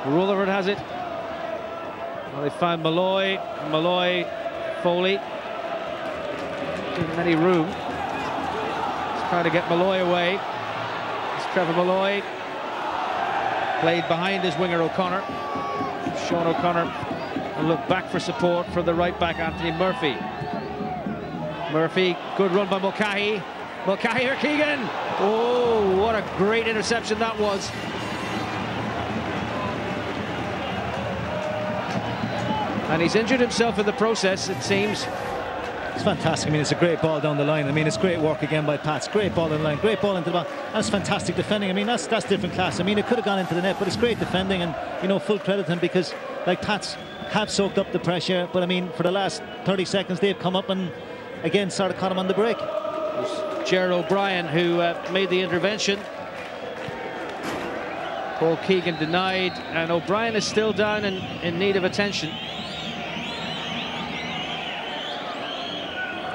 Rutherford has it. Well, they found Molloy. Molloy, Foley. Not giving any room. He's trying to get Molloy away. It's Trevor Molloy. Played behind his winger O'Connor. Sean O'Connor and look back for support from the right back Anthony Murphy. Murphy, good run by Mulcahy. Mulcahy or Keegan. Oh, what a great interception that was. And he's injured himself in the process, it seems. It's fantastic. I mean, it's a great ball down the line. I mean, it's great work again by Pats. Great ball in the line, great ball into the ball. That's fantastic defending. I mean, that's different class. I mean, it could have gone into the net, but it's great defending, and, you know, full credit to him, because, like, Pats have soaked up the pressure, but I mean, for the last 30 seconds, they've come up and, again, sort of caught him on the break. It was Ger O'Brien who made the intervention. Paul Keegan denied, and O'Brien is still down and in need of attention.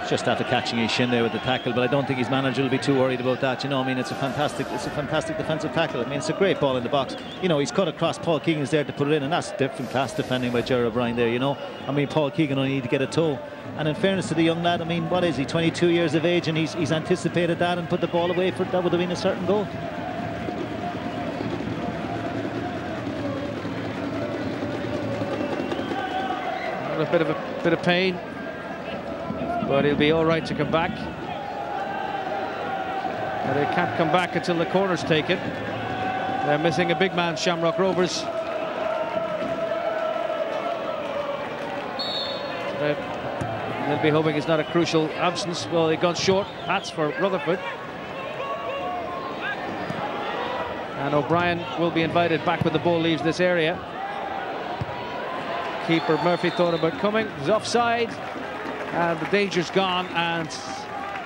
Just after catching his shin there with the tackle, but I don't think his manager will be too worried about that. You know, I mean, it's a fantastic defensive tackle. I mean, it's a great ball in the box. You know, he's cut across. Paul Keegan's there to put it in, and that's different class defending by Ger O'Brien there. You know, I mean, Paul Keegan only need to get a toe. And in fairness to the young lad, I mean, what is he? 22 years of age, and he's anticipated that and put the ball away for that would have been a certain goal. A bit of pain, but he'll be all right to come back. But they can't come back until the corner's taken. They're missing a big man, Shamrock Rovers. They'll be hoping it's not a crucial absence. Well, they've gone short. Pats for Rutherford. And O'Brien will be invited back when the ball leaves this area. Keeper Murphy thought about coming. He's offside. And the danger's gone. And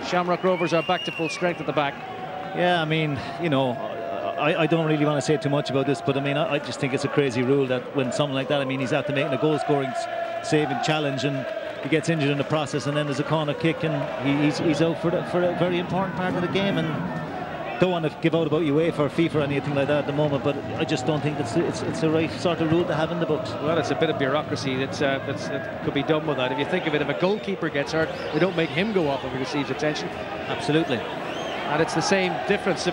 Shamrock Rovers are back to full strength at the back. Yeah, I mean, you know, I don't really want to say too much about this, but I mean, I just think it's a crazy rule that when something like that, I mean, he's after making a goal-scoring saving challenge, and he gets injured in the process, and then there's a corner kick, and he's out for a very important part of the game. And don't want to give out about UEFA or FIFA or anything like that at the moment, but I just don't think it's the right sort of rule to have in the books. Well, it's a bit of bureaucracy that could be done with that. If you think of it, if a goalkeeper gets hurt, they don't make him go off if he receives attention. Absolutely. And it's the same difference.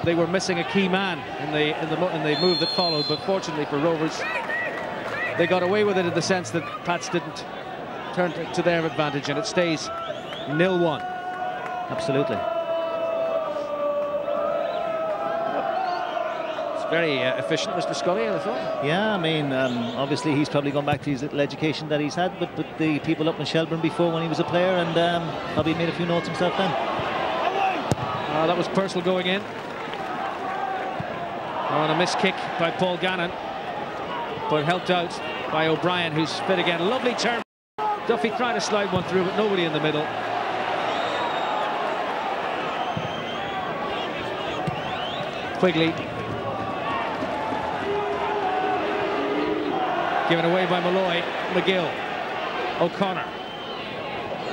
They were missing a key man in the move that followed, but fortunately for Rovers, they got away with it in the sense that Pats didn't turn to their advantage, and it stays 0-1. Absolutely. Very efficient, Mr. Scully, I thought. Yeah, I mean, obviously he's probably gone back to his little education that he's had, but the people up in Shelburne before when he was a player, and probably made a few notes himself then. That was Purcell going in. On a missed kick by Paul Gannon, but helped out by O'Brien, who's fit again. Lovely turn. Duffy tried to slide one through, but nobody in the middle. Quigley. Given away by Molloy. McGill. O'Connor.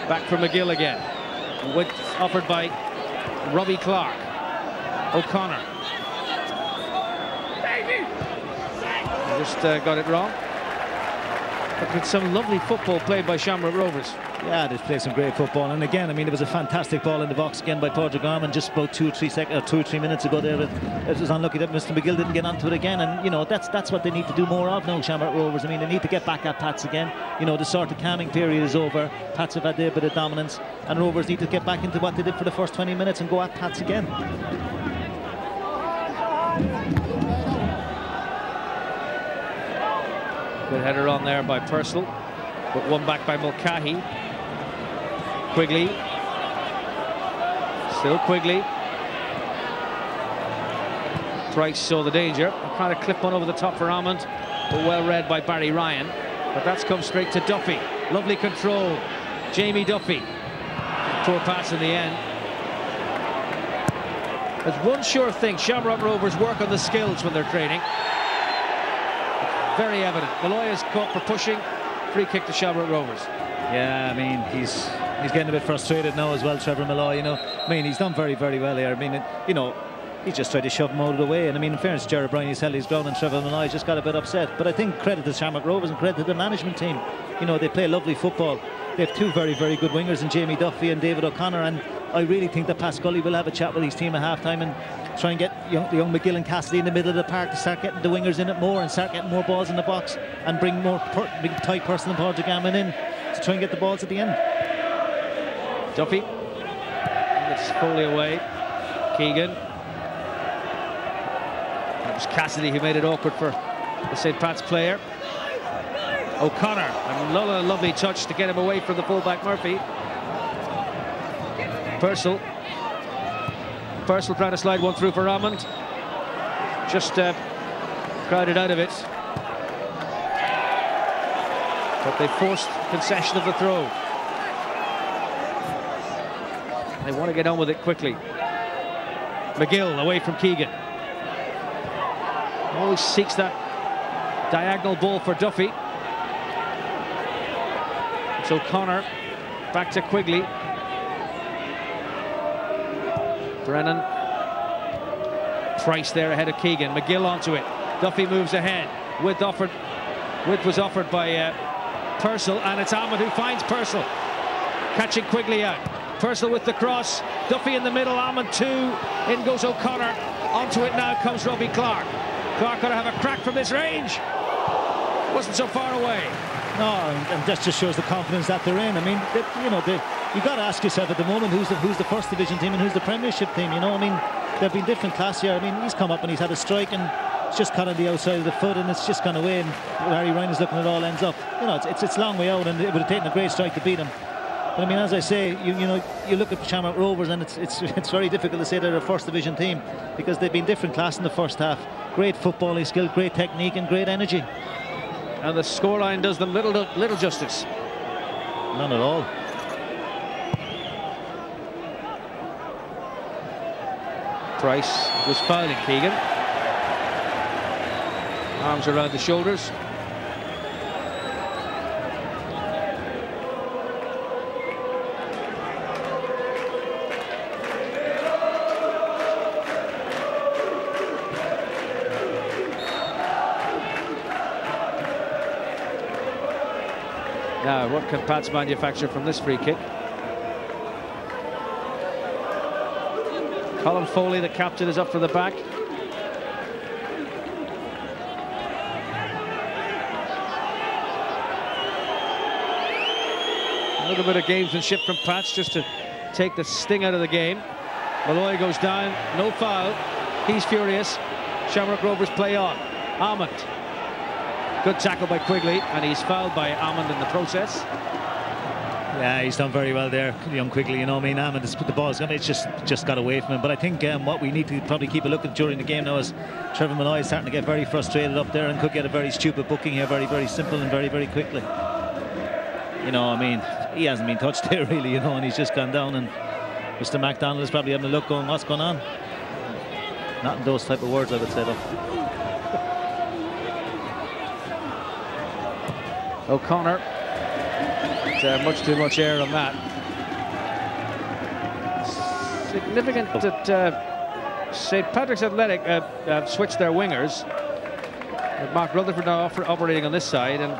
Back for McGill again. Offered by Robbie Clark. O'Connor. Just got it wrong. But with some lovely football played by Shamrock Rovers. Yeah, they played some great football, and again, I mean, it was a fantastic ball in the box again by Padraig Garman just about 2 or 3 minutes ago there. It was unlucky that Mr. McGill didn't get onto it again, and you know, that's what they need to do more of now, Shamrock Rovers. I mean, they need to get back at Pats again. You know, the sort of calming period is over. Pats have had their bit of dominance, and Rovers need to get back into what they did for the first 20 minutes and go at Pats again. Good header on there by Purcell, but one back by Mulcahy. Quigley. Still Quigley. Price saw the danger. Trying to clip one over the top for Almond, but well read by Barry Ryan. But that's come straight to Duffy. Lovely control. Jamie Duffy. Poor pass in the end. There's one sure thing. Shamrock Rovers work on the skills when they're training. Very evident. Molloy is caught for pushing. Free kick to Shamrock Rovers. Yeah, I mean, he's getting a bit frustrated now as well, Trevor Molloy. You know, I mean, he's done very, very well here. I mean, you know, he just tried to shove him out of the way. And I mean, in fairness, Jared Bryan, he's held his ground, and Trevor Molloy just got a bit upset. But I think credit to Shamrock Rovers and credit to the management team. You know, they play lovely football. They have two very, very good wingers in Jamie Duffy and David O'Connor, and I really think that Pat Scully will have a chat with his team at half-time and try and get young McGill and Cassidy in the middle of the park to start getting the wingers in it more and start getting more balls in the box and bring more big tight person and Paul Keegan in to try and get the balls at the end. Duffy. It's fully away. Keegan. It was Cassidy who made it awkward for the St. Pat's player. O'Connor, and a lovely touch to get him away from the fullback Murphy. Purcell trying to slide one through for Ramond. Just crowded out of it. But they forced concession of the throw. They want to get on with it quickly. McGill away from Keegan. Always seeks that diagonal ball for Duffy. It's O'Connor back to Quigley. Brennan. Price there ahead of Keegan. McGill onto it. Duffy moves ahead. Width was offered by Purcell, and it's Ahmed who finds Purcell. Catching Quigley out. Purcell with the cross. Duffy in the middle. Ahmed two. In goes O'Connor. Onto it now comes Robbie Clark. Clark got to have a crack from this range. Wasn't so far away. No, and that just shows the confidence that they're in. I mean, you got to ask yourself at the moment who's the first division team and who's the Premiership team. You know, I mean, there've been different class here. I mean, he's come up and he's had a strike and it's just caught on the outside of the foot and it's just gone away. And Harry Ryan is looking at all ends up. You know, it's a long way out and it would have taken a great strike to beat him. But I mean, as I say, you know, you look at Shamrock Rovers and it's very difficult to say they're a first division team because they've been different class in the first half. Great footballing skill, great technique, and great energy. And the scoreline does them little justice. None at all. Price was fouling Keegan. Arms around the shoulders. Now, what can Pats manufacture from this free kick? Colin Foley, the captain, is up for the back. A little bit of gamesmanship from Pats just to take the sting out of the game. Molloy goes down, no foul. He's furious. Shamrock Rovers play on. Ahmed. Good tackle by Quigley, and he's fouled by Ahmed in the process. Yeah, he's done very well there, young Quigley. You know, I mean, Ahmed has put the balls. I mean, it's just got away from him. But I think what we need to probably keep a look at during the game now is Trevor Molloy is starting to get very frustrated up there and could get a very stupid booking here, very, very simple and very, very quickly. You know, I mean, he hasn't been touched there really, you know, and he's just gone down. And Mr. MacDonald is probably having a look, going, "What's going on?" Not in those type of words, I would say, though. O'Connor, much too much air on that. Significant that St. Patrick's Athletic switched their wingers. With Mark Rutherford now operating on this side and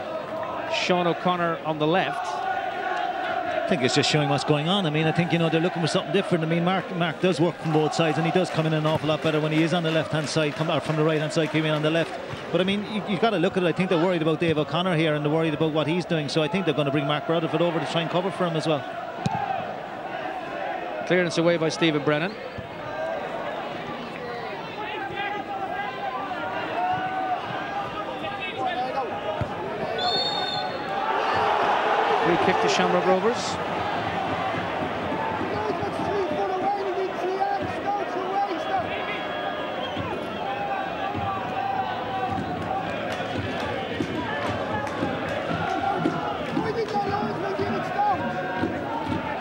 Sean O'Connor on the left. I think it's just showing what's going on. I mean, I think, you know, they're looking for something different. I mean, Mark does work from both sides and he does come in an awful lot better when he is on the left-hand side, or from the right-hand side, coming in on the left. But I mean, you've got to look at it. I think they're worried about Dave O'Connor here and they're worried about what he's doing. So I think they're going to bring Mark Rutherford over to try and cover for him as well. Clearance away by Stephen Brennan. Free kick to Shamrock Rovers.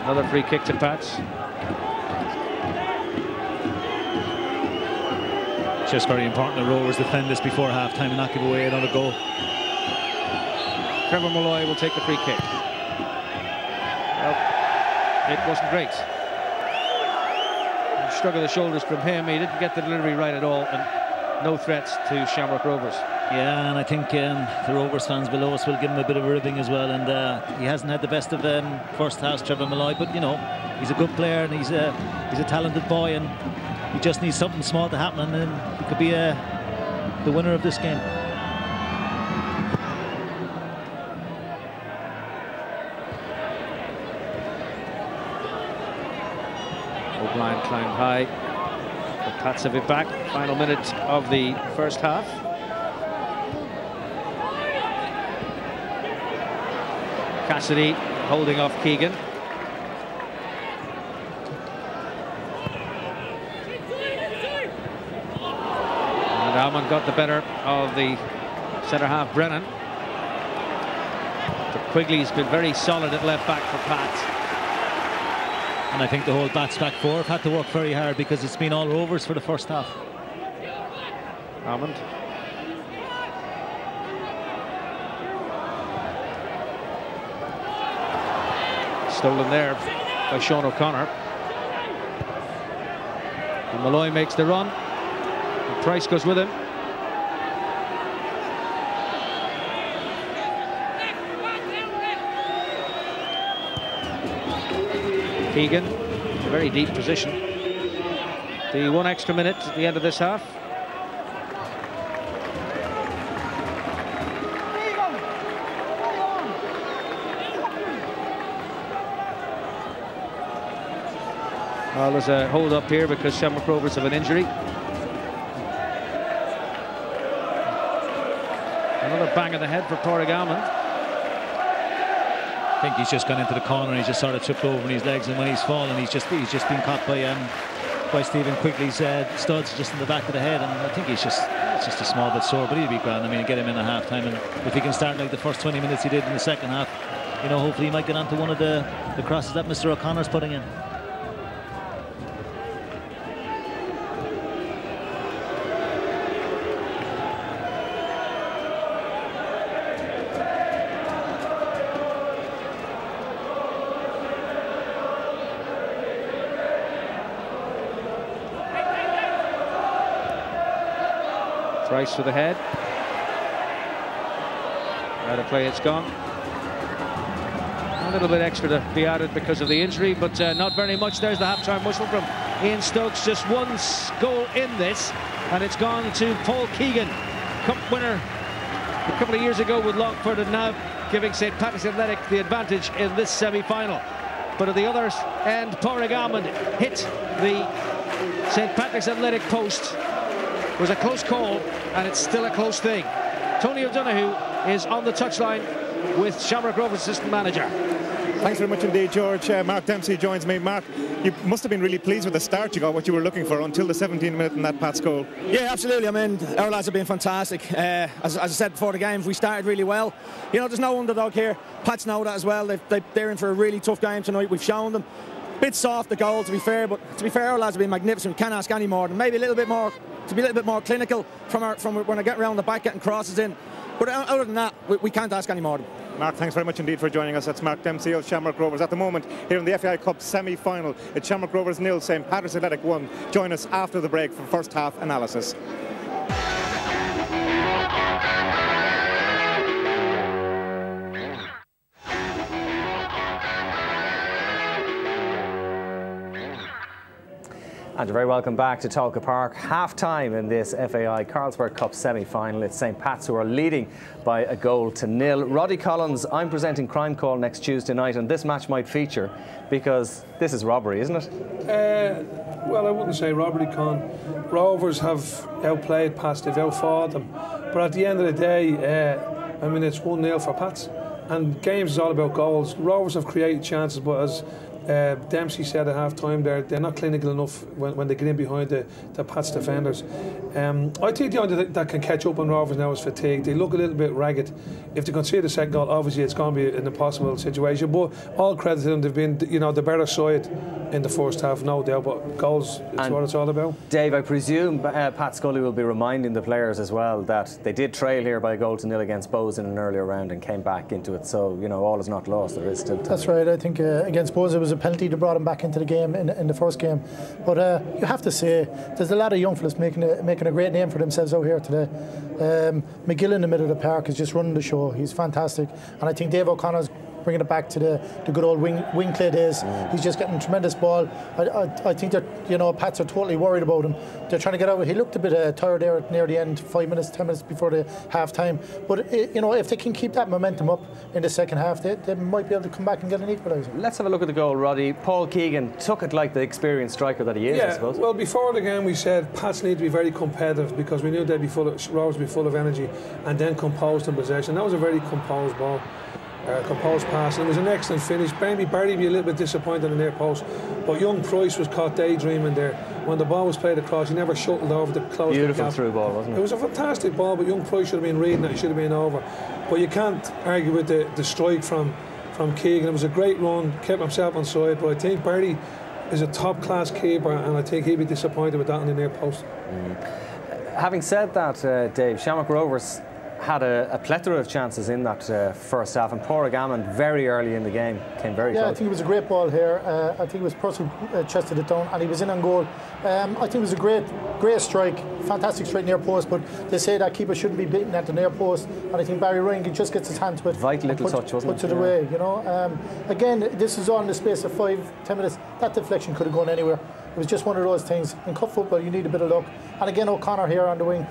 Another free kick to Pats. It's just very important that Rovers defend this before half-time and not give away another goal. Trevor Molloy will take the free kick. Well, it wasn't great. shrug of the shoulders from him. He didn't get the delivery right at all, and no threats to Shamrock Rovers. Yeah, and I think the Rovers fans below us will give him a bit of a ribbing as well. And he hasn't had the best of first half, Trevor Molloy, but you know, he's a good player and he's a talented boy, and he just needs something small to happen, and then he could be the winner of this game. O'Brien climbed high, but Pats have it back. Final minute of the first half. Cassidy holding off Keegan. And Almond got the better of the centre half Brennan. But Quigley's been very solid at left back for Pats. And I think the whole Bats back four have had to work very hard because it's been all Rovers for the first half. Almond. Stolen there by Sean O'Connor. And Molloy makes the run. And Price goes with him. Keegan, a very deep position. The 1 extra minute at the end of this half. Well, there's a hold up here because Shamrock Rovers have an injury. Another bang of the head for Paul Keegan. I think he's just gone into the corner and he's just sort of tripped over on his legs, and when he's fallen he's just been caught by Stephen Quigley's studs just in the back of the head, and I think it's just a small bit sore, but he'll be grand. I mean, get him in at half time, and if he can start like the first 20 minutes he did in the second half, you know, hopefully he might get onto one of the crosses that Mr. O'Connor's putting in. Price for the head. Out of play, it's gone. A little bit extra to be added because of the injury, but not very much. There's the half-time whistle from Ian Stokes. Just one goal in this, and it's gone to Paul Keegan, cup winner a couple of years ago with Longford, and now giving St. Patrick's Athletic the advantage in this semi-final. But at the other end, Paul Keegan hit the St. Patrick's Athletic post. It was a close call, and it's still a close thing. Tony O'Donoghue is on the touchline with Shamrock Rovers assistant manager. Thanks very much indeed, George. Mark Dempsey joins me. Mark, you must have been really pleased with the start you got, what you were looking for until the 17th minute in that Pats goal. Yeah, absolutely. I mean, our lads have been fantastic. As I said before the game, we started really well. You know, there's no underdog here. Pats know that as well. They're in for a really tough game tonight. We've shown them. Bit soft, the goal, to be fair, but to be fair, our lads have been magnificent. We can't ask any more. Maybe a little bit more, to be a little bit more clinical from when I get around the back, getting crosses in. But other than that, we can't ask any more. Mark, thanks very much indeed for joining us. That's Mark Dempsey of Shamrock Rovers at the moment here in the FAI Cup Semi Final. It's Shamrock Rovers 0, St. Patrick's Athletic 1. Join us after the break for first half analysis. And you're very welcome back to Tolka Park. Half-time in this FAI Carlsberg Cup semi-final. It's St. Pat's who are leading by a goal to 0. Roddy Collins, I'm presenting Crime Call next Tuesday night, and this match might feature because this is robbery, isn't it? Well, I wouldn't say robbery, Con. Rovers have outplayed Pats, they've outfought them. But at the end of the day, I mean, it's 1-0 for Pats. And games is all about goals. Rovers have created chances, but as Dempsey said at half time, they're not clinical enough when they get in behind the Pats defenders. I think the only thing that can catch up on Rovers now is fatigue. They look a little bit ragged. If they concede the second goal, obviously it's going to be an impossible situation. But all credit to them, they've been, you know, the better side in the first half, no doubt. But goals, it's what it's all about. Dave, I presume Pat Scully will be reminding the players as well that they did trail here by 1-0 against Bows in an earlier round and came back into it. So, you know, all is not lost. There is still time. That's right. I think against Bows it was a penalty that brought him back into the game in the first game. But you have to say, there's a lot of young fellas making a great name for themselves out here today. McGill in the middle of the park is just running the show. He's fantastic, and I think Dave O'Connor's bringing it back to the good old wing play days. He's just getting a tremendous ball. I think that, you know, Pats are totally worried about him. They're trying to get out. He looked a bit tired there near the end, 5 minutes, 10 minutes before the half time. But you know, if they can keep that momentum up in the second half, they might be able to come back and get an equaliser. Let's have a look at the goal, Roddy. Paul Keegan took it like the experienced striker that he is, I suppose. Well, before the game we said Pats need to be very competitive because we knew they'd be Rovers would be full of energy and then composed in possession. That was a very composed ball. Composed pass, and it was an excellent finish. Maybe Barry be a little bit disappointed in their post, but young Price was caught daydreaming there. When the ball was played across, he never shuttled over to close the gap. Beautiful through ball, wasn't it? It was a fantastic ball, but young Price should have been reading it. He should have been over. But you can't argue with the strike from Keegan. It was a great run, kept himself on side. But I think Barry is a top-class keeper, and I think he'd be disappointed with that in the near post. Having said that, Dave, Shamrock Rovers had a plethora of chances in that first half, and Paul Keegan very early in the game came very close. I think it was a great ball here. I think it was Purcell chested it down and he was in on goal. I think it was a great strike, fantastic strike near post, but they say that keeper shouldn't be beaten at the near post, and I think Barry Ryan just gets his hand to it. Vital little touch, wasn't it? Puts it away, you know. Again, this is all in the space of 5-10 minutes. That deflection could have gone anywhere. It was just one of those things. In cup football, you need a bit of luck. And again, O'Connor here on the wing.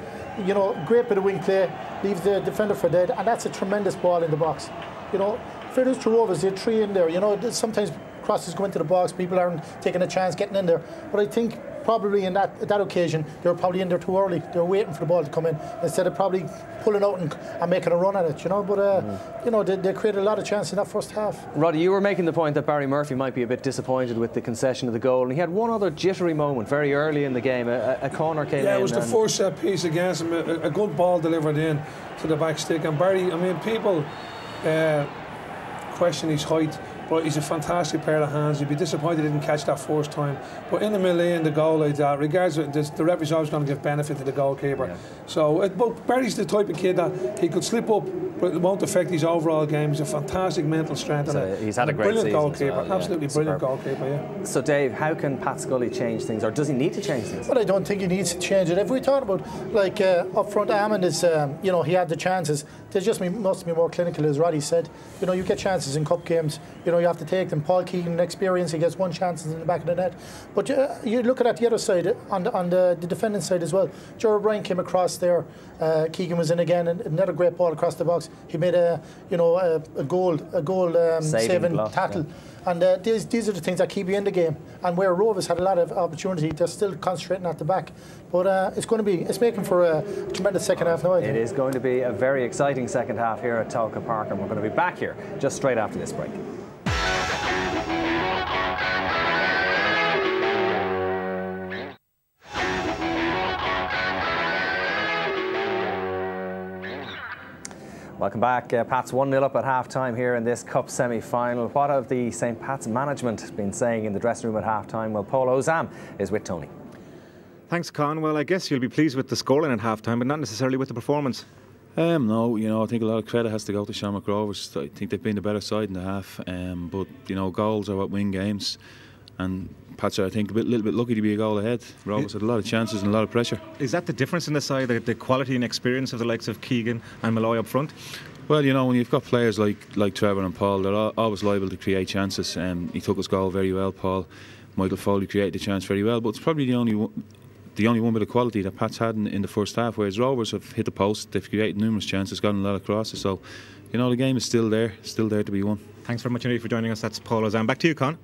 You know, great bit of wing play, leaves the defender for dead, and that's a tremendous ball in the box. You know, fair to Rovers, they had 3 in there. You know, sometimes crosses go into the box, people aren't taking a chance getting in there. But I think probably in that occasion, they were probably in there too early. They were waiting for the ball to come in instead of probably pulling out and making a run at it, you know. But, you know, they created a lot of chance in that first half. Roddy, you were making the point that Barry Murphy might be a bit disappointed with the concession of the goal, and he had one other jittery moment very early in the game. A corner came in. Yeah, it was the first set piece against him. A good ball delivered in to the back stick. And Barry, I mean, people question his height, but he's a fantastic pair of hands. You'd be disappointed he didn't catch that first time. But in the middle in the goal like that, regardless of this, the referee's always going to give benefit to the goalkeeper. Yeah. So, but Barry's the type of kid that he could slip up, but it won't affect his overall game. He's a fantastic mental strength. So he's had a great brilliant season goalkeeper, well, absolutely brilliant goalkeeper. Yeah. So, Dave, how can Pat Scully change things, or does he need to change things? Well, I don't think he needs to change it. If we talk about like up front, Amon is, you know, he had the chances. They just must be more clinical, as Roddy said. You know, you get chances in cup games. You know, you have to take them. Paul Keegan, experience, he gets one chance in the back of the net. But you look at the other side, on the defending side as well. Joe O'Brien came across there. Keegan was in again, and another great ball across the box. He made a goal saving tackle. Yeah. And these are the things that keep you in the game. And where Rovers had a lot of opportunity, they're still concentrating at the back. But it's making for a tremendous second half now, I think. It is going to be a very exciting second half here at Tolka Park, and we're going to be back here just straight after this break. Welcome back. Pat's 1-0 up at half-time here in this Cup semi-final. What have the St. Pat's management been saying in the dressing room at half-time? Well, Paul Ozam is with Tony. Thanks, Con. Well, I guess you'll be pleased with the scoreline at half-time, but not necessarily with the performance. No, you know, I think a lot of credit has to go to Shamrock Rovers. I think they've been the better side in the half, but, you know, goals are what win games. And Pats are, I think, a little bit lucky to be a goal ahead. Rovers had a lot of chances and a lot of pressure. Is that the difference in the side, the quality and experience of the likes of Keegan and Molloy up front? Well, you know, when you've got players like Trevor and Paul, they're always liable to create chances. He took his goal very well, Paul. Michael Foley created the chance very well, but it's probably the only one bit of quality that Pats had in the first half, whereas Rovers have hit the post, they've created numerous chances, gotten a lot of crosses, so, you know, the game is still there to be won. Thanks very much indeed for joining us. That's Paul Ozam. Back to you, Con.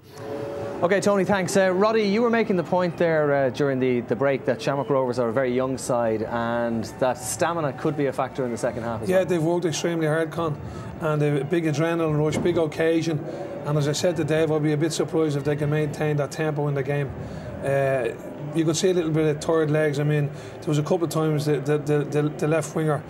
OK, Tony, thanks. Roddy, you were making the point there during the break that Shamrock Rovers are a very young side and that stamina could be a factor in the second half as well. Yeah, they've worked extremely hard, Con, and they've a big adrenaline rush, big occasion, and as I said to Dave, I'll be a bit surprised if they can maintain that tempo in the game. you could see a little bit of tired legs. I mean, there was a couple of times the left winger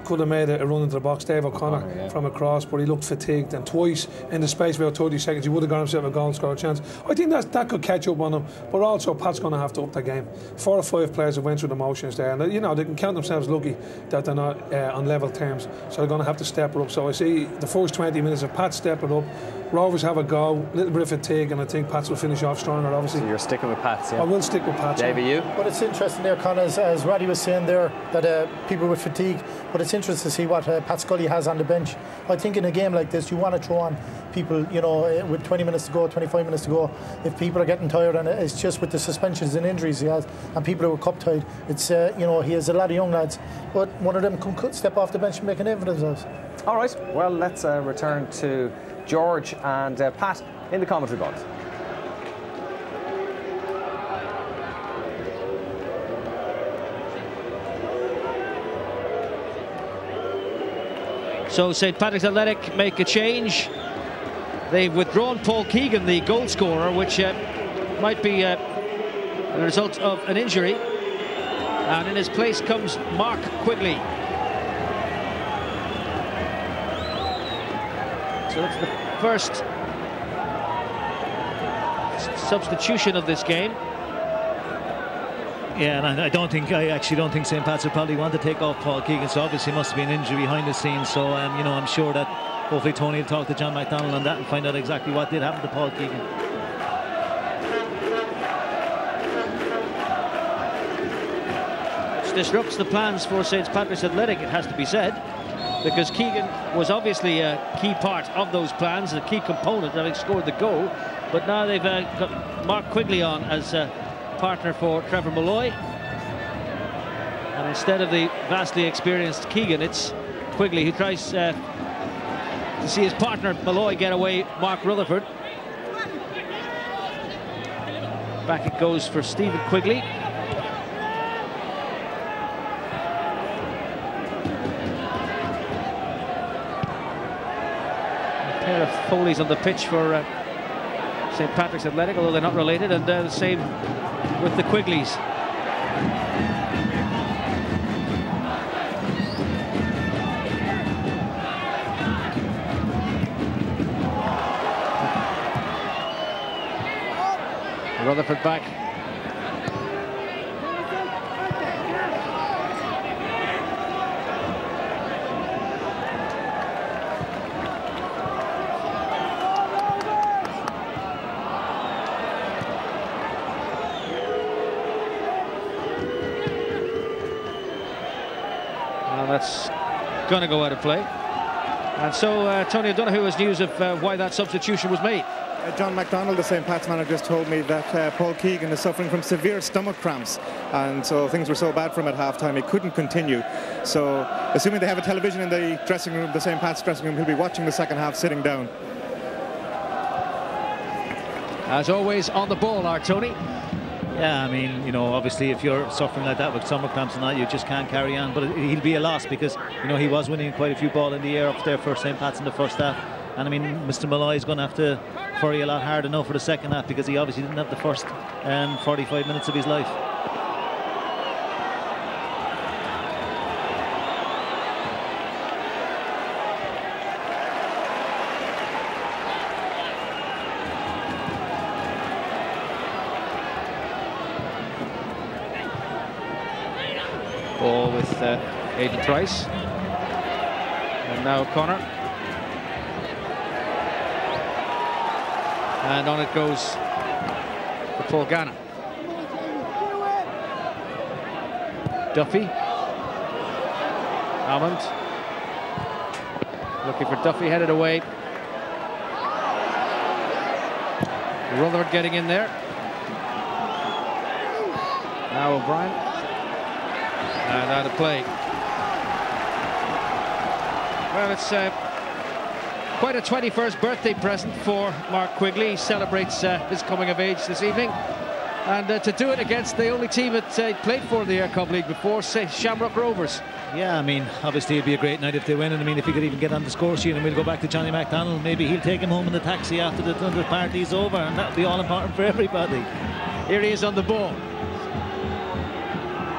could have made a run into the box, Dave O'Connor, from across, but he looked fatigued, and twice in the space of about 30 seconds he would have got himself a goal and scored a chance. I think that could catch up on him, but also Pat's going to have to up their game. 4 or 5 players have went through the motions there, and you know, they can count themselves lucky that they're not on level terms, so they're going to have to step it up. So I see the first 20 minutes of Pat stepping up, Rovers have a go, a little bit of fatigue, and I think Pats will finish off stronger, obviously. So you're sticking with Pats, yeah? I will stick with Pats. David, you? But it's interesting there, Con, as Roddy was saying there, that people with fatigue, but it's interesting to see what Pat Scully has on the bench. I think in a game like this, you want to throw on people, you know, with 20 minutes to go, 25 minutes to go. If people are getting tired, and it's just with the suspensions and injuries he has, and people who are cup tied, it's, you know, he has a lot of young lads, but one of them can step off the bench and make an evidence of it. All right, well, let's return to George and Pat in the commentary box. So St Patrick's Athletic make a change. They've withdrawn Paul Keegan, the goal scorer, which might be a result of an injury. And in his place comes Mark Quigley. So that's the first substitution of this game. Yeah, and I actually don't think St Pat's would probably want to take off Paul Keegan, so obviously must be an injury behind the scenes. So you know, I'm sure that hopefully Tony will talk to John McDonald on that and find out exactly what did happen to Paul Keegan. Which disrupts the plans for St Patrick's Athletic, it has to be said, because Keegan was obviously a key part of those plans, a key component, having scored the goal. But now they've got Mark Quigley on as partner for Trevor Molloy, and instead of the vastly experienced Keegan, it's Quigley who tries to see his partner Molloy get away Mark Rutherford. Back it goes for Stephen Quigley. A pair of Foleys on the pitch for St Patrick's Athletic, although they're not related, and the same with the Quigleys. Rutherford back. That's going to go out of play. And so Tony O'Donoghue has news of why that substitution was made. John McDonald, the St Pat's manager, just told me that Paul Keegan is suffering from severe stomach cramps, and so things were so bad for him at half-time he couldn't continue. So assuming they have a television in the dressing room, the St Pat's dressing room, he'll be watching the second half sitting down. As always, on the ball, our Tony. Yeah, I mean, you know, obviously if you're suffering like that with stomach cramps and that, you just can't carry on. But he'll be a loss because, you know, he was winning quite a few ball in the air up there for St Pat's in the first half. And I mean, Mr. Molloy is going to have to hurry a lot harder now for the second half because he obviously didn't have the first 45 minutes of his life. Ball with Aidan Price. And now O'Connor. And on it goes for Paul Gannon. Duffy. Almond. Looking for Duffy, headed away. Rutherford getting in there. Now O'Brien. And out of play. Well, it's quite a 21st birthday present for Mark Quigley. He celebrates his coming of age this evening. And to do it against the only team that played for in the Air Cup League before, say, Shamrock Rovers. Yeah, I mean, obviously it'd be a great night if they win. And I mean, if he could even get on the score sheet, and we'll go back to Johnny McDonald, maybe he'll take him home in the taxi after the party's over, and that'll be all important for everybody. Here he is on the ball.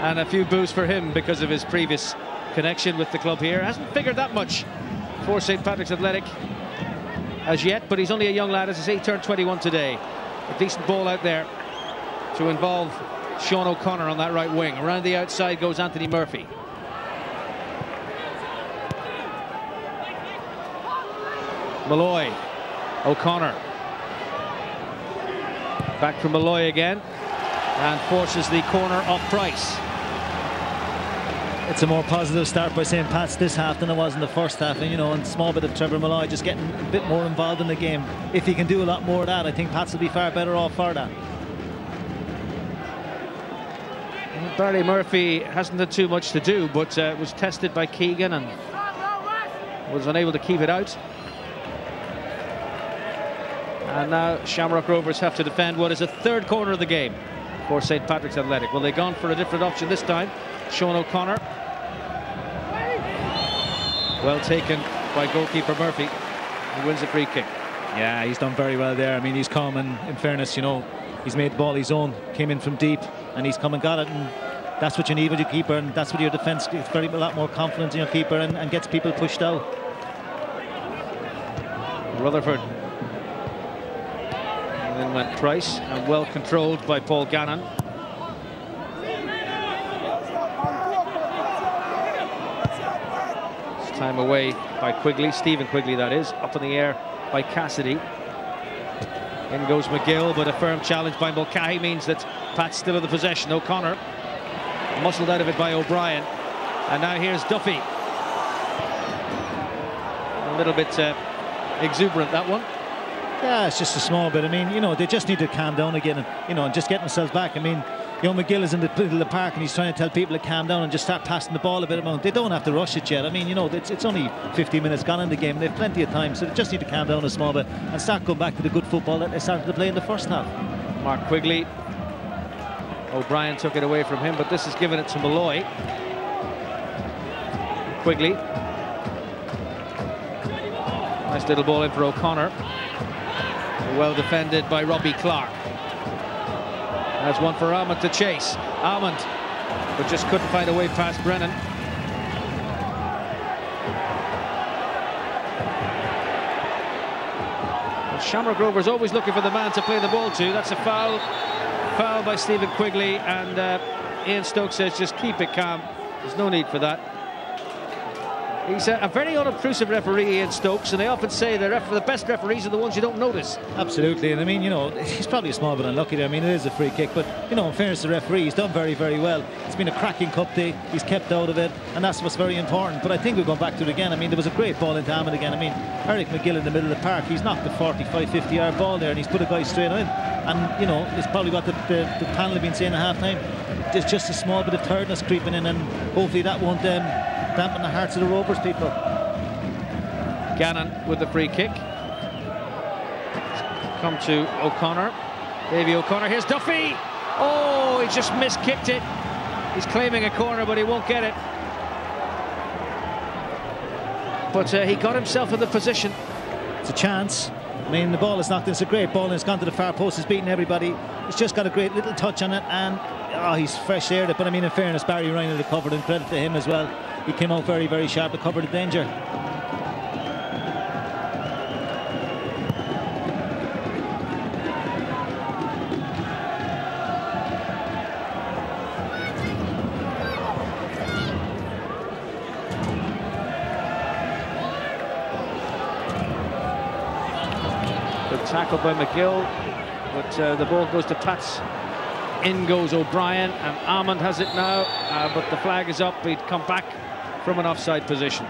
And a few boos for him because of his previous connection with the club here. Hasn't figured that much for St. Patrick's Athletic as yet, but he's only a young lad. As I say, he turned 21 today. A decent ball out there to involve Sean O'Connor on that right wing. Around the outside goes Anthony Murphy. Molloy, O'Connor. Back from Molloy again, and forces the corner off Price. It's a more positive start by St. Pat's this half than it was in the first half, and a small bit of Trevor Molloy just getting a bit more involved in the game. If he can do a lot more of that, I think Pats will be far better off for that. Barry Murphy hasn't had too much to do, but was tested by Keegan and was unable to keep it out. And now Shamrock Rovers have to defend what is a third corner of the game for St. Patrick's Athletic. Well, they've gone for a different option this time. Sean O'Connor. Well taken by goalkeeper Murphy. He wins a free kick. Yeah, he's done very well there. I mean, he's come, and in fairness, he's made the ball his own, came in from deep, and he's come and got it, and that's what you need with your keeper, and that's what your defence gets a lot more confidence in your keeper and gets people pushed out. Rutherford. And then went Price, and well controlled by Paul Gannon. It's time away by Quigley, Stephen Quigley that is, up in the air by Cassidy. In goes McGill, but a firm challenge by Mulcahy means that Pat's still in the possession. O'Connor muscled out of it by O'Brien, and now here's Duffy. A little bit exuberant, that one. Yeah, it's just a small bit. I mean, they just need to calm down again and just get themselves back. I mean, McGill is in the middle of the park and he's trying to tell people to calm down and just start passing the ball a bit more. They don't have to rush it yet. I mean, it's only 15 minutes gone in the game and they have plenty of time, so they just need to calm down a small bit and start going back to the good football that they started to play in the first half. Mark Quigley. O'Brien took it away from him, but this has given it to Molloy. Quigley. Nice little ball in for O'Connor. Well defended by Robbie Clark. That's one for Almond to chase. Almond, but just couldn't find a way past Brennan. Well, Shamrock Rovers always looking for the man to play the ball to. That's a foul. Foul by Stephen Quigley, and Ian Stokes says just keep it calm. There's no need for that. He's a very unobtrusive referee, Ian Stokes, and they often say the best referees are the ones you don't notice. Absolutely, and I mean, he's probably a small bit unlucky there. I mean, it is a free kick, but, in fairness to the referee, he's done very, very well. It's been a cracking cup day. He's kept out of it, and that's what's very important. But I think we're going back to it again. I mean, there was a great ball into Hammond again. I mean, Eric McGill in the middle of the park, he's knocked the 45, 50-yard ball there, and he's put a guy straight in. And, it's probably what the panel have been saying at half-time. There's just a small bit of tiredness creeping in, and hopefully that won't dampen the hearts of the Rovers people. Gannon with the free kick. Come to O'Connor. Davy O'Connor. Here's Duffy. Oh, he just miskicked it. He's claiming a corner, but he won't get it. But he got himself in the position. It's a chance. I mean, the ball is knocked in. It's a great ball, and it's gone to the far post. It's beaten everybody. He's just got a great little touch on it, and he's fresh aired it. But I mean, in fairness, Barry Ryan recovered, and credit to him as well. He came out very, very sharp to cover the danger. Good tackle by McGill, but the ball goes to Pats. In goes O'Brien, and Almond has it now, but the flag is up. He'd come back from an offside position.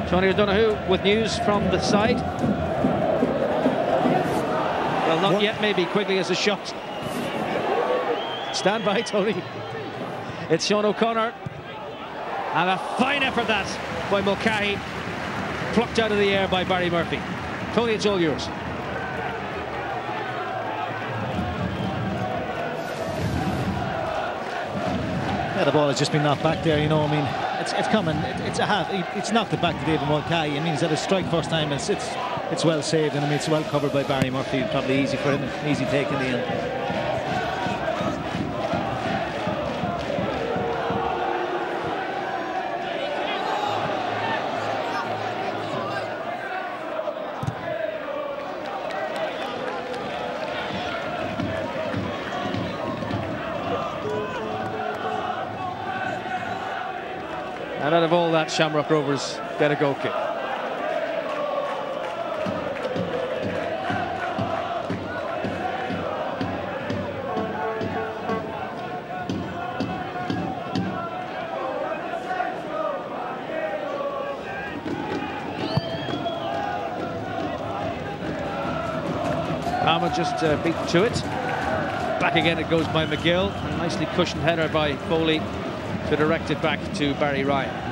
Tony O'Donoghue with news from the side. Well, not yet, maybe. Quigley has a shot. Stand by, Tony. It's Sean O'Connor, and a fine effort that by Mulcahy, plucked out of the air by Barry Murphy. Tony, it's all yours. the ball has just been knocked back there, you know. I mean, it's coming. It's a half. It's knocked it back to David Mulcahy. I mean, he's had a strike first time. It's well saved, and I mean, it's well covered by Barry Murphy. Probably easy for him, easy take in the end. And out of all that, Shamrock Rovers get a goal kick. Palmer just beaten to it. Back again it goes by McGill. A nicely cushioned header by Foley to direct it back to Barry Ryan.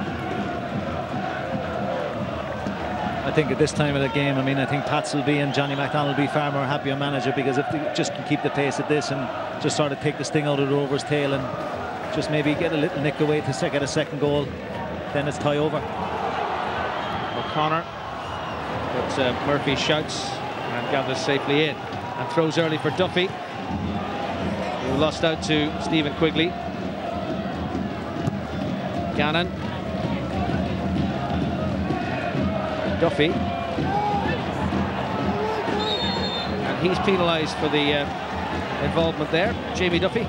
I think at this time of the game, I mean, I think Pats will be and Johnny McDonald will be far more happier manager, because if they just can keep the pace at this and just sort of take the sting out of the Rovers' tail and just maybe get a little nick away to get a second goal, then it's tie over. O'Connor, but Murphy shouts and gathers safely in and throws early for Duffy, who lost out to Stephen Quigley. Gannon, Duffy, and he's penalised for the involvement there, Jamie Duffy.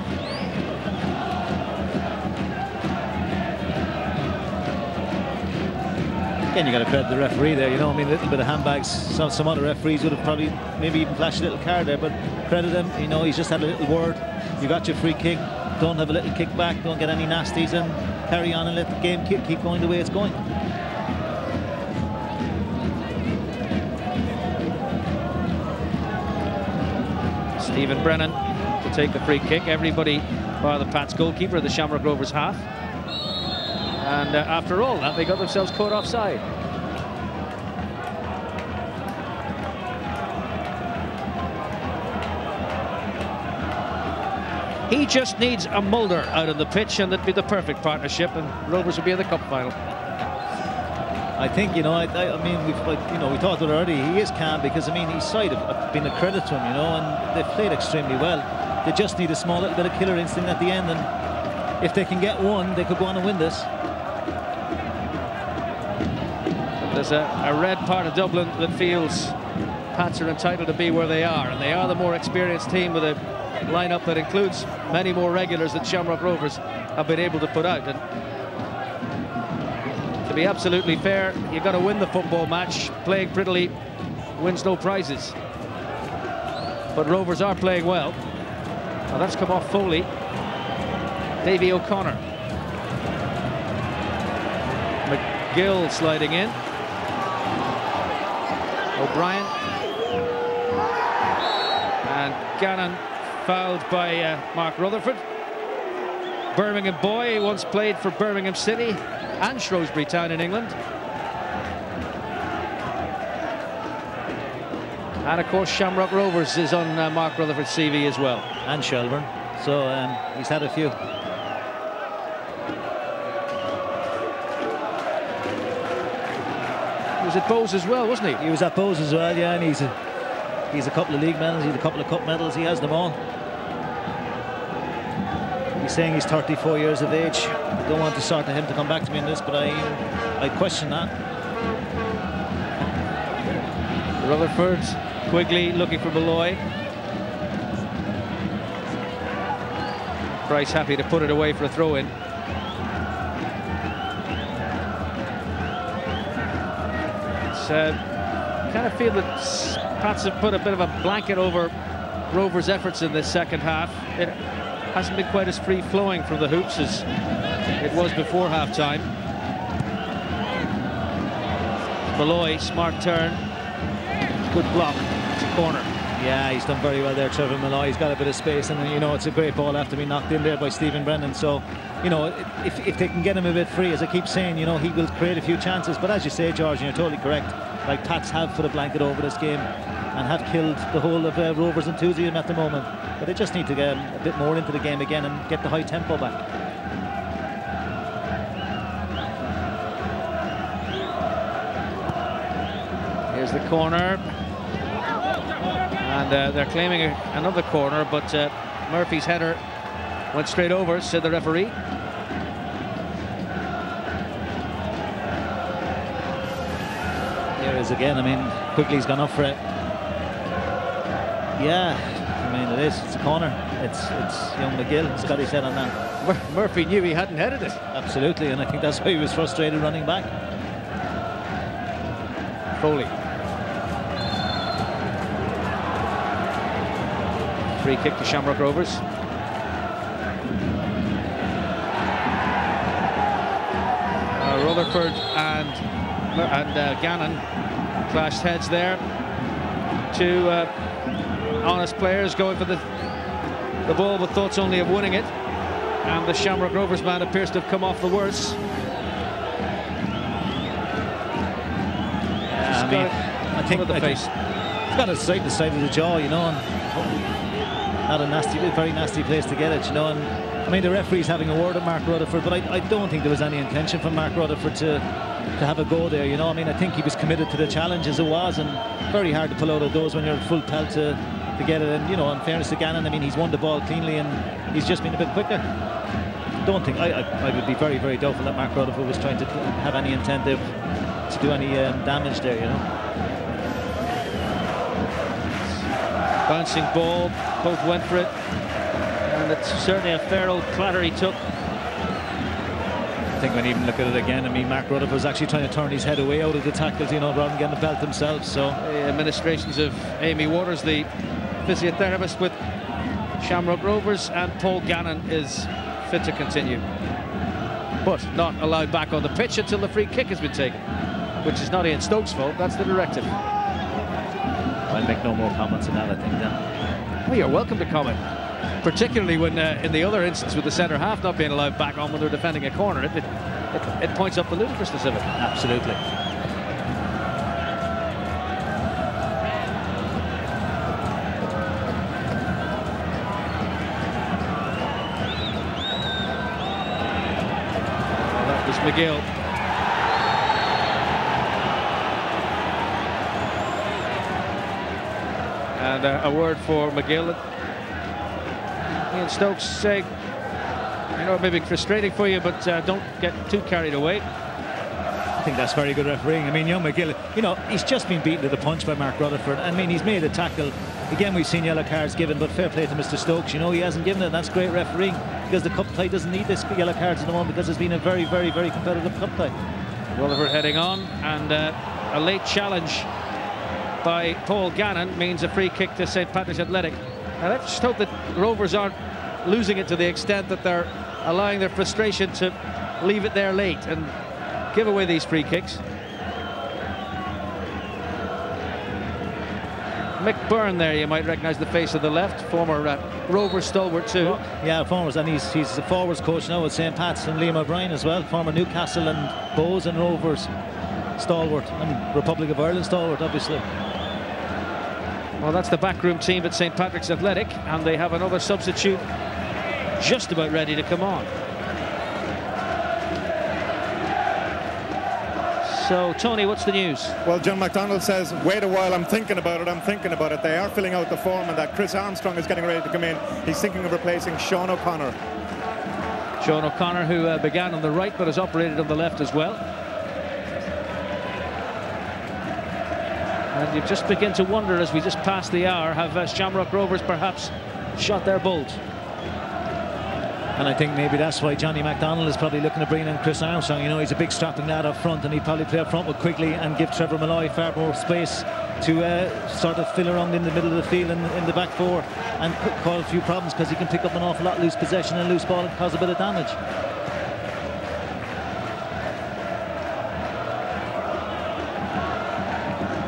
Again, you got to credit the referee there, you know. I mean, a little bit of handbags. Some other referees would have probably maybe even flashed a little card there, but credit him, you know. He's just had a little word. You got your free kick, don't have a little kick back, don't get any nasties, and carry on and let the game keep going the way it's going. Stephen Brennan to take the free kick. Everybody bar the Pats goalkeeper, the Shamrock Rovers half. And after all that, they got themselves caught offside. He just needs a Mulder out on the pitch, and that'd be the perfect partnership, and Rovers would be in the cup final. I think, you know, I mean, we thought that already. He is calm, because I mean, his side have been a credit to him, you know, and they've played extremely well. They just need a small little bit of killer instinct at the end, and if they can get one, they could go on and win this. There's a red part of Dublin that feels Pats are entitled to be where they are, and they are the more experienced team with a lineup that includes many more regulars that Shamrock Rovers have been able to put out. And to be absolutely fair, you've got to win the football match. Playing prettily wins no prizes. But Rovers are playing well. Now that's come off Foley. Davy O'Connor. McGill sliding in. O'Brien. And Gannon fouled by Mark Rutherford. Birmingham boy, once played for Birmingham City and Shrewsbury Town in England. And of course Shamrock Rovers is on Mark Rutherford's CV as well. And Shelburne, so he's had a few. He was at Bowes as well, wasn't he? He was at Bowes as well, yeah, and he's a couple of league medals, he's a couple of cup medals, he has them all. He's saying he's 34 years of age. I don't want to sort of him to come back to me on this, but I question that. Rutherford, Quigley looking for Molloy. Price happy to put it away for a throw-in. Kind of feel that Pats have put a bit of a blanket over Rovers' efforts in this second half. It hasn't been quite as free-flowing from the hoops as it was before half-time. Molloy, smart turn, good block, it's a corner. Yeah, he's done very well there, Trevor Molloy. He's got a bit of space, and you know, it's a great ball after being knocked in there by Stephen Brennan. So, you know, if they can get him a bit free, as I keep saying, you know, he will create a few chances. But as you say, George, and you're totally correct, like Pats have put a blanket over this game and have killed the whole of Rovers' enthusiasm at the moment. But they just need to get a bit more into the game again and get the high tempo back. There's the corner. And they're claiming another corner, but Murphy's header went straight over, said the referee. Here it is again. I mean, Quigley's gone up for it. Yeah, I mean, it is. It's a corner. It's young McGill. He's got his head on that. Murphy knew he hadn't headed it. Absolutely, and I think that's why he was frustrated running back. Foley. Free kick to Shamrock Rovers. Rutherford and Gannon clashed heads there. Two honest players going for the ball with thoughts only of winning it, and the Shamrock Rovers man appears to have come off the worse. Yeah, I think the face. It's got it straight to the side of the jaw, you know, and not a very nasty place to get it, you know. And I mean, the referee's having a word at Mark Rutherford, but I don't think there was any intention from Mark Rutherford to have a go there, you know. I mean, I think he was committed to the challenge as it was, and very hard to pull out of those when you're at full pelt to get it. And, you know, in fairness to Gannon, I mean, he's won the ball cleanly and he's just been a bit quicker. Don't think, I would be very, very doubtful that Mark Rutherford was trying to have any intent to do any damage there, you know. Bouncing ball, both went for it, and it's certainly a fair old clatter he took. I think when you even look at it again, I mean, Mark Rutherford was actually trying to turn his head away out of the tackles, you know, rather than getting the belt himself. So the administrations of Amy Waters, the physiotherapist with Shamrock Rovers, and Paul Gannon is fit to continue, but not allowed back on the pitch until the free kick has been taken, which is not Ian Stokes' fault. That's the directive. I'll make no more comments on that, I think, then. Well, you're welcome to comment, particularly when in the other instance with the centre half not being allowed back on when they're defending a corner. It points up the ludicrousness of it. Absolutely. Well, that was McGill. And a word for McGill. Ian Stokes saying, you know, it may be frustrating for you, but don't get too carried away. I think that's very good refereeing. I mean, young McGill, you know, he's just been beaten to the punch by Mark Rutherford. I mean, he's made a tackle. Again, we've seen yellow cards given, but fair play to Mr. Stokes. You know, he hasn't given it. That's great refereeing, because the cup tie doesn't need this yellow cards at the moment, because it's been a very, very, very competitive cup tie. Rutherford heading on, and a late challenge by Paul Gannon means a free kick to St. Patrick's Athletic. Now let's just hope that Rovers aren't losing it to the extent that they're allowing their frustration to leave it there late and give away these free kicks. Mick Byrne there, you might recognise the face of the left, former Rovers stalwart too. Yeah, forwards, and he's the forwards coach now with St. Pat's, and Liam O'Brien as well, former Newcastle and Bows and Rovers stalwart, and Republic of Ireland stalwart, obviously. Well, that's the backroom team at St. Patrick's Athletic, and they have another substitute just about ready to come on. So, Tony, what's the news? Well, John McDonald says, wait a while, I'm thinking about it. They are filling out the form, and that Chris Armstrong is getting ready to come in. He's thinking of replacing Sean O'Connor. Sean O'Connor, who began on the right but has operated on the left as well. And you just begin to wonder, as we just pass the hour, have Shamrock Rovers perhaps shot their bolt? And I think maybe that's why Johnny McDonald is probably looking to bring in Chris Armstrong. You know, he's a big strapping lad up front, and he'd probably play up front with Quigley and give Trevor Molloy far more space to sort of fill around in the middle of the field and in the back four and cause a few problems, because he can pick up an awful lot loose possession and loose ball and cause a bit of damage.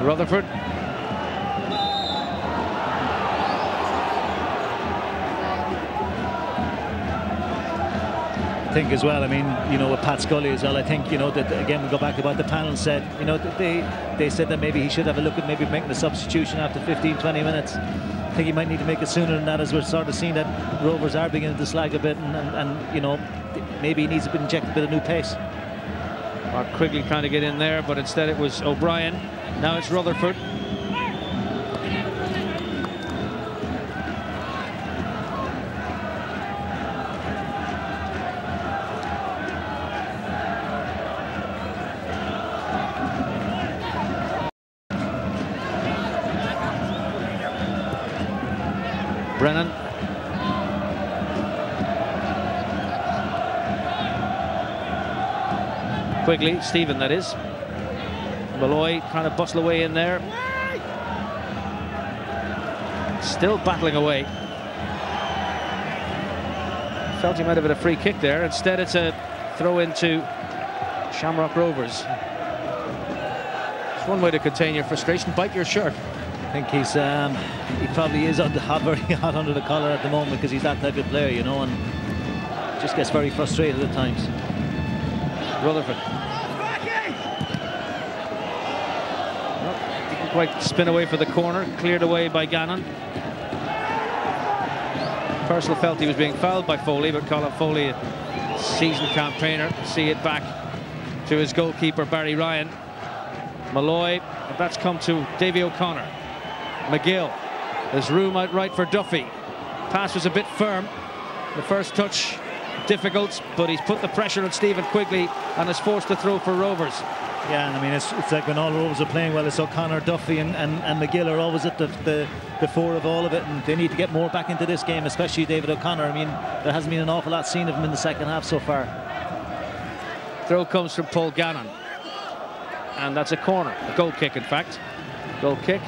Rutherford. I think as well, I mean, you know, with Pat Scully as well, I think, you know, that again we go back to what the panel said, you know, they said that maybe he should have a look at maybe making a substitution after 15-20 minutes. I think he might need to make it sooner than that, as we're sort of seeing that Rovers are beginning to slag a bit, and you know, maybe he needs to inject a bit of new pace. Quigley trying to get in there, but instead it was O'Brien. Now it's Rutherford. Brennan. Quigley, Stephen that is. Molloy trying to bustle away in there. Still battling away. Felt he might have had a free kick there. Instead it's a throw into Shamrock Rovers. It's one way to contain your frustration. Bite your shirt. I think he probably is very hot under the collar at the moment because he's that type of player, you know, and just gets very frustrated at times. Rutherford. Didn't quite spin away for the corner. Cleared away by Gannon. Purcell felt he was being fouled by Foley, but Colin Foley, a seasoned campaigner, see it back to his goalkeeper Barry Ryan. Molloy, but that's come to Davy O'Connor. McGill. There's room out right for Duffy. Pass was a bit firm. The first touch difficult, but he's put the pressure on Stephen Quigley and is forced to throw for Rovers. Yeah, and I mean it's like when all Rovers are playing well, it's O'Connor, Duffy and McGill are always at the fore of all of it, and they need to get more back into this game, especially David O'Connor. I mean, there hasn't been an awful lot seen of him in the second half so far. Throw comes from Paul Gannon, and that's a corner, a goal kick in fact. Goal kick.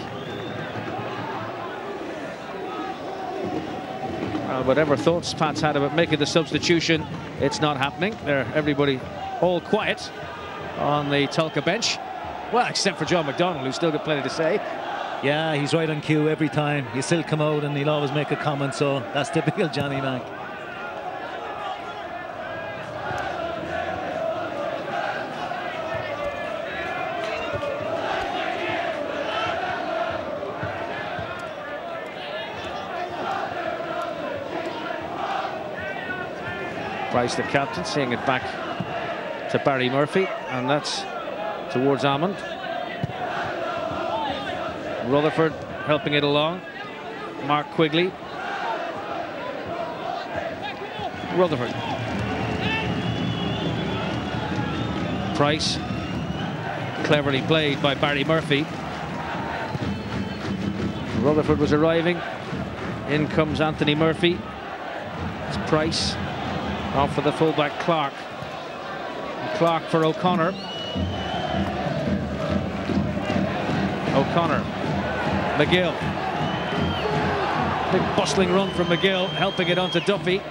Whatever thoughts Pats had about making the substitution, it's not happening. Everybody all quiet on the Tolka bench. Well, except for John McDonald, who's still got plenty to say. Yeah, he's right on cue every time. He'll still come out and he'll always make a comment, so that's typical Johnny Mack. Price, the captain, seeing it back to Barry Murphy, and that's towards Almond. Rutherford helping it along. Mark Quigley. Rutherford. Price. Cleverly played by Barry Murphy. Rutherford was arriving. In comes Anthony Murphy. It's Price. Off for the fullback Clark. Clark for O'Connor. O'Connor. McGill. Big bustling run from McGill, helping it onto Duffy.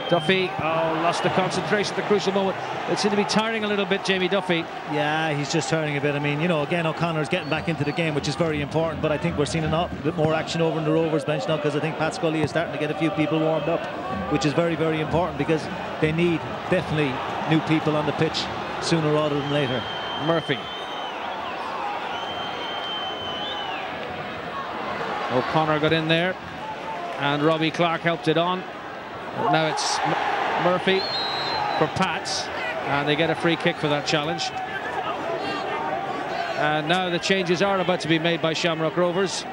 Duffy, lost the concentration at the crucial moment. It seemed to be tiring a little bit, Jamie Duffy. Yeah, he's just tiring a bit. I mean, you know, again, O'Connor's getting back into the game, which is very important, but I think we're seeing a bit more action over in the Rovers bench now, because I think Pat Scully is starting to get a few people warmed up, which is very, very important, because they need definitely new people on the pitch sooner rather than later. Murphy. O'Connor got in there, and Robbie Clark helped it on. But now it's Murphy for Pats, and they get a free kick for that challenge. And now the changes are about to be made by Shamrock Rovers.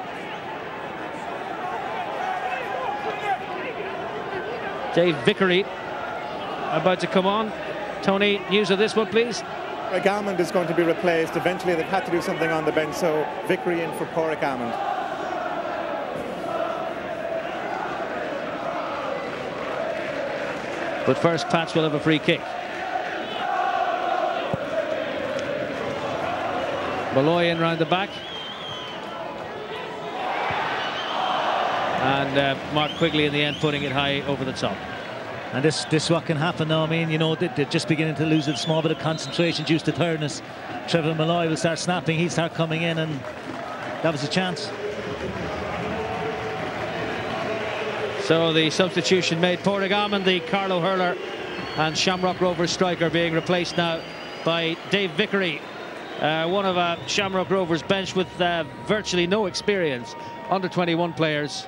Dave Vickery about to come on. Tony, news of this one, please. Almond is going to be replaced. Eventually they've had to do something on the bench, so Vickery in for Padraig Almond. But first, Pats will have a free kick. Molloy in round the back. And Mark Quigley in the end putting it high over the top. And this what can happen now. I mean, you know, they're just beginning to lose a small bit of concentration due to tiredness. Trevor Molloy will start snapping, he'll start coming in, and that was a chance. So the substitution made. Padraig Almond, the Carlow hurler, and Shamrock Rovers striker being replaced now by Dave Vickery, one of Shamrock Rovers bench with virtually no experience, under 21 players,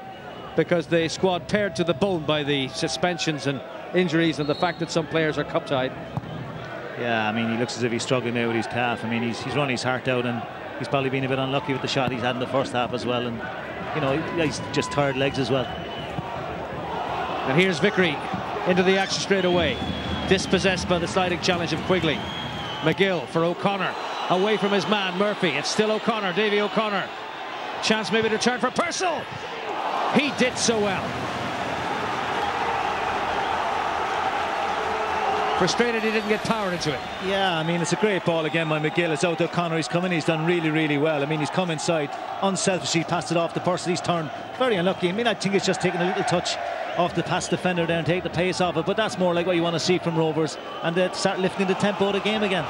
because the squad paired to the bone by the suspensions and injuries and the fact that some players are cup-tied. Yeah, I mean, he looks as if he's struggling now with his calf. I mean, he's run his heart out, and he's probably been a bit unlucky with the shot he's had in the first half as well. And, you know, he's just tired legs as well. And here's Vickery into the action straight away. Dispossessed by the sliding challenge of Quigley. McGill for O'Connor. Away from his man, Murphy. It's still O'Connor, Davy O'Connor. Chance maybe to turn for Purcell. He did so well. Frustrated he didn't get power into it. Yeah, I mean, it's a great ball again by McGill. It's out to O'Connor. He's come in. He's done really, really well. I mean, he's come inside unselfishly, passed it off the person. He's turned very unlucky. I mean, I think it's just taking a little touch off the pass defender there and take the pace off it. But that's more like what you want to see from Rovers, and they start lifting the tempo of the game again.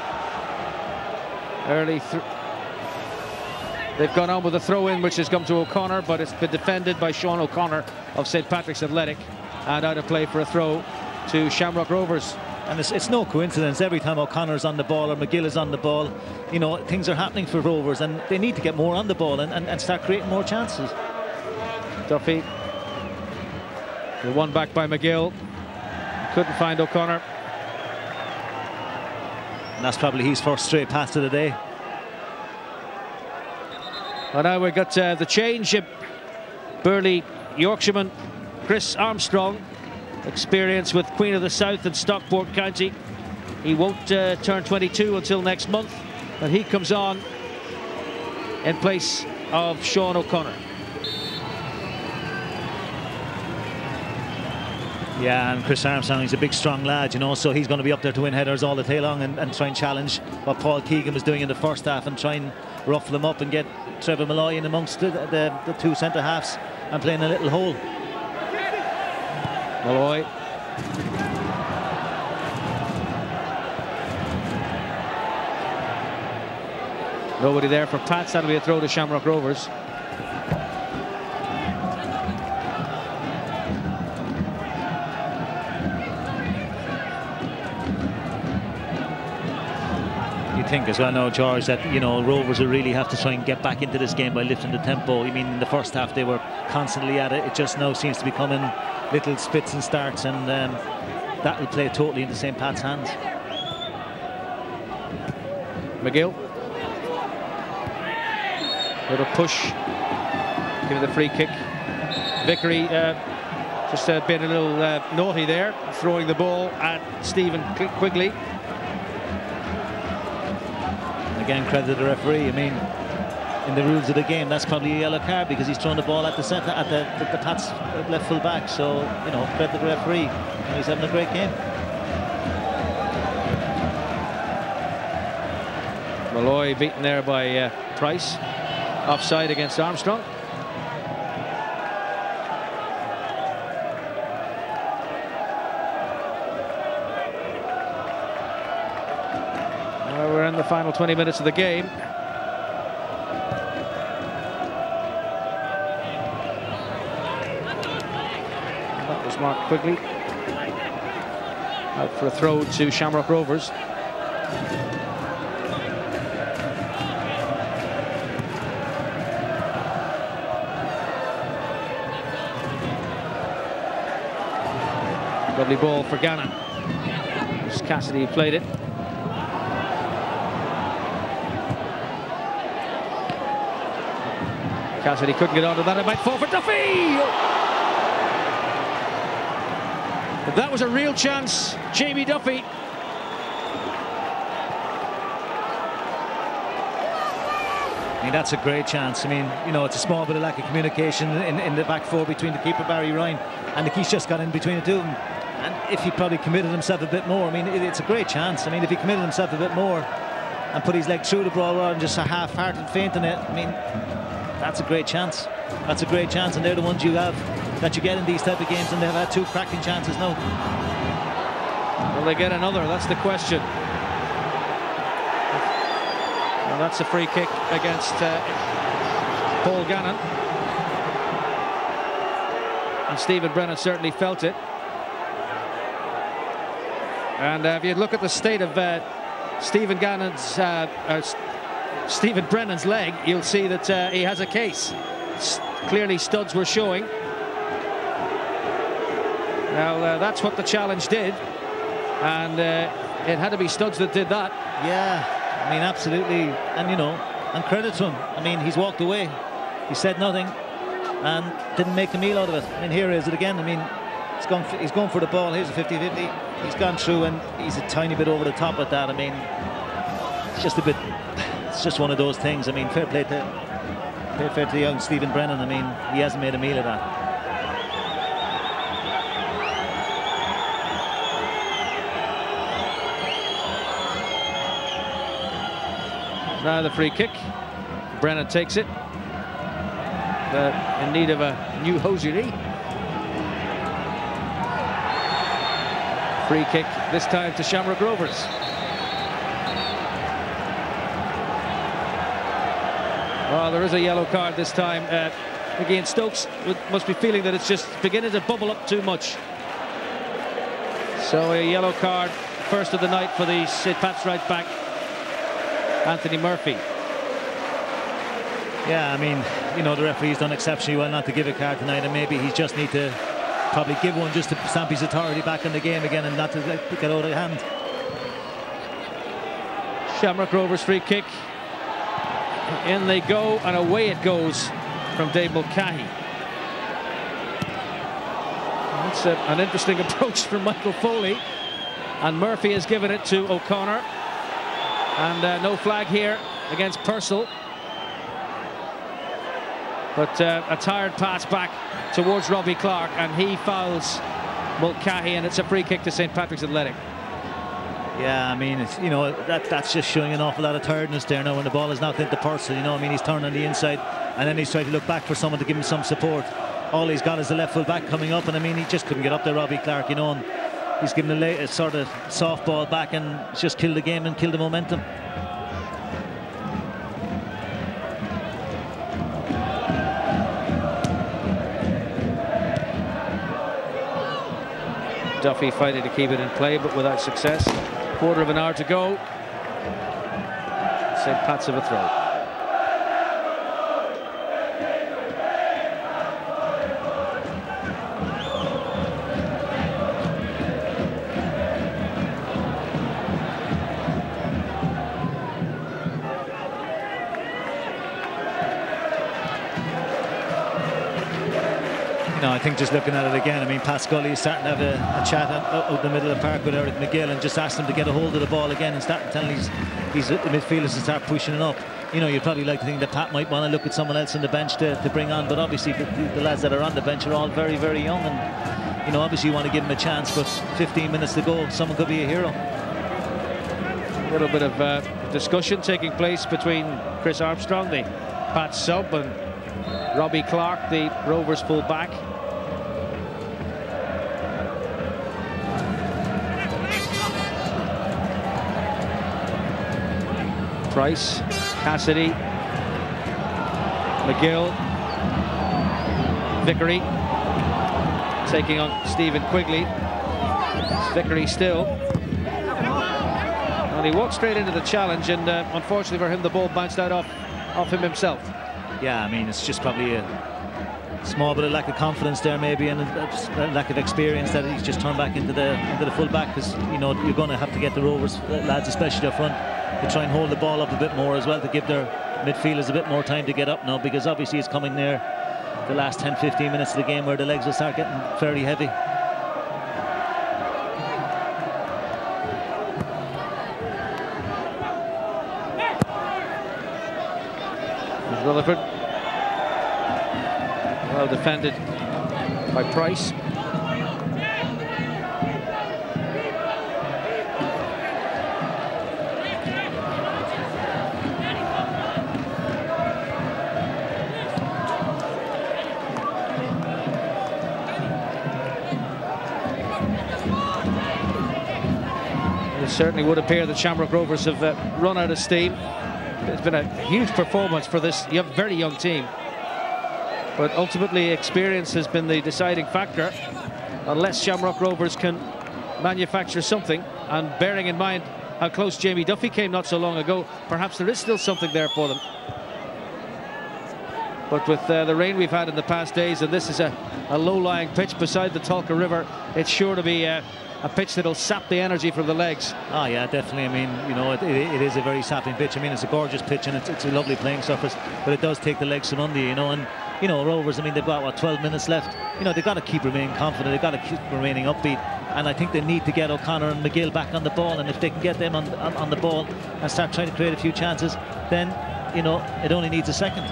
They've gone on with a throw-in, which has come to O'Connor, but it's been defended by Sean O'Connor of St. Patrick's Athletic, and out of play for a throw to Shamrock Rovers. And it's no coincidence, every time O'Connor's on the ball or McGill is on the ball, you know, things are happening for Rovers, and they need to get more on the ball and start creating more chances. Duffy, the one back by McGill, couldn't find O'Connor. And that's probably his first straight pass of the day. Well, now we've got the change. Burley Yorkshireman Chris Armstrong, experience with Queen of the South and Stockport County. He won't turn 22 until next month, but he comes on in place of Sean O'Connor. Yeah, and Chris Armstrong, he's a big strong lad, you know, so he's going to be up there to win headers all the day long and try and challenge what Paul Keegan was doing in the first half and try and ruffle him up and get Trevor Molloy in amongst the two centre halves and playing a little hole. Molloy. Nobody there for Pats. That'll be a throw to Shamrock Rovers. You think as well now, George, that, you know, Rovers will really have to try and get back into this game by lifting the tempo. I mean, in the first half they were constantly at it. It just now seems to be coming little spits and starts, and that will play totally into St. Pat's hands. McGill. Little push. Give it the free kick. Vickery just been a little naughty there, throwing the ball at Stephen Quigley. Again, credit to the referee. I mean, in the rules of the game, that's probably a yellow card because he's thrown the ball at the centre, at the Pat's left full back. So, you know, credit to the referee. And he's having a great game. Molloy beaten there by Price. Offside against Armstrong. We're in the final 20 minutes of the game. That was Mark Quigley. Out for a throw to Shamrock Rovers. Lovely ball for Gannon. Just Cassidy played it. Cassidy couldn't get onto that. It might fall for Duffy. But that was a real chance, Jamie Duffy. I mean, that's a great chance. I mean, you know, it's a small bit of lack of communication in the back four between the keeper, Barry Ryan, and the Keys just got in between the two of them. And if he probably committed himself a bit more, I mean, it's a great chance. I mean, if he committed himself a bit more and put his leg through the ball rather than just a half-hearted feint in it, I mean, that's a great chance. That's a great chance, and they're the ones you have that you get in these type of games, and they've had two cracking chances now. Will they get another? That's the question. Well, that's a free kick against Paul Gannon. And Stephen Brennan certainly felt it. And if you look at the state of Stephen Brennan's leg, you'll see that he has a case. Clearly studs were showing. Now that's what the challenge did, and it had to be Studs that did that. Yeah, I mean, absolutely. And, you know, and credit to him. I mean, he's walked away. He said nothing and didn't make a meal out of it. I mean, here is it again. I mean, he's gone for the ball. Here's a 50-50. He's gone through and he's a tiny bit over the top with that. I mean, it's just a bit, it's just one of those things. I mean, fair play to young Stephen Brennan. I mean, he hasn't made a meal of that. Now the free kick. Brennan takes it. In need of a new hosiery. Free kick this time to Shamrock Rovers. Well, there is a yellow card this time. Again, Stokes must be feeling that it's just beginning to bubble up too much. So a yellow card, first of the night for the St. Pat's right back, Anthony Murphy. Yeah, I mean, you know, the referee's done exceptionally well not to give a card tonight, and maybe he just need to probably give one just to stamp his authority back in the game again and not to get out of hand. Shamrock Rovers free kick. In they go, and away it goes from Dave Mulcahy. That's an interesting approach from Michael Foley. And Murphy has given it to O'Connor. And no flag here against Purcell. But a tired pass back towards Robbie Clark, and he fouls Mulcahy, and it's a free kick to St. Patrick's Athletic. Yeah, I mean, it's, you know, that's just showing an awful lot of tiredness there now when the ball is knocked into Purcell. You know, I mean, he's turned on the inside and then he's trying to look back for someone to give him some support. All he's got is the left full back coming up, and I mean, he just couldn't get up there, Robbie Clark, you know, and he's given a sort of soft ball back and just killed the game and killed the momentum. Duffy fighting to keep it in play, but without success. Quarter of an hour to go. St. Pat's have a throw. No, I think just looking at it again, I mean, Pat Scully is starting to have a chat out the middle of the park with Eric McGill and just asked him to get a hold of the ball again and start telling these midfielders to start pushing it up. You know, you'd probably like to think that Pat might want to look at someone else on the bench to bring on, but obviously the lads that are on the bench are all very, very young, and, you know, obviously you want to give them a chance, but 15 minutes to go, someone could be a hero. A little bit of discussion taking place between Chris Armstrong, the Pat sub, and Robbie Clark, the Rovers full back. Price, Cassidy, McGill, Vickery taking on Stephen Quigley. It's Vickery still. And he walked straight into the challenge, and unfortunately for him, the ball bounced out off him himself. Yeah, I mean, it's just probably a small bit of lack of confidence there, maybe, and a lack of experience that he's just turned back into the full back, because, you know, you're going to have to get the Rovers lads, especially up front, to try and hold the ball up a bit more as well, to give their midfielders a bit more time to get up now, because obviously it's coming near the last 10-15 minutes of the game where the legs will start getting fairly heavy. Rutherford, well defended by Price. It certainly would appear that Shamrock Rovers have run out of steam. It's been a huge performance for this very young team, but ultimately experience has been the deciding factor. Unless Shamrock Rovers can manufacture something, and bearing in mind how close Jamie Duffy came not so long ago, perhaps there is still something there for them. But with the rain we've had in the past days, and this is a low-lying pitch beside the Tolka River, it's sure to be a pitch that'll sap the energy from the legs. Oh yeah, definitely. I mean, you know, it is a very sapping pitch. I mean, it's a gorgeous pitch and it's a lovely playing surface, but it does take the legs from under you, you know. And you know, Rovers, I mean, they've got what, 12 minutes left. You know, they've got to keep remaining confident. They've got to keep remaining upbeat. And I think they need to get O'Connor and McGill back on the ball. And if they can get them on the ball and start trying to create a few chances, then, you know, it only needs a second.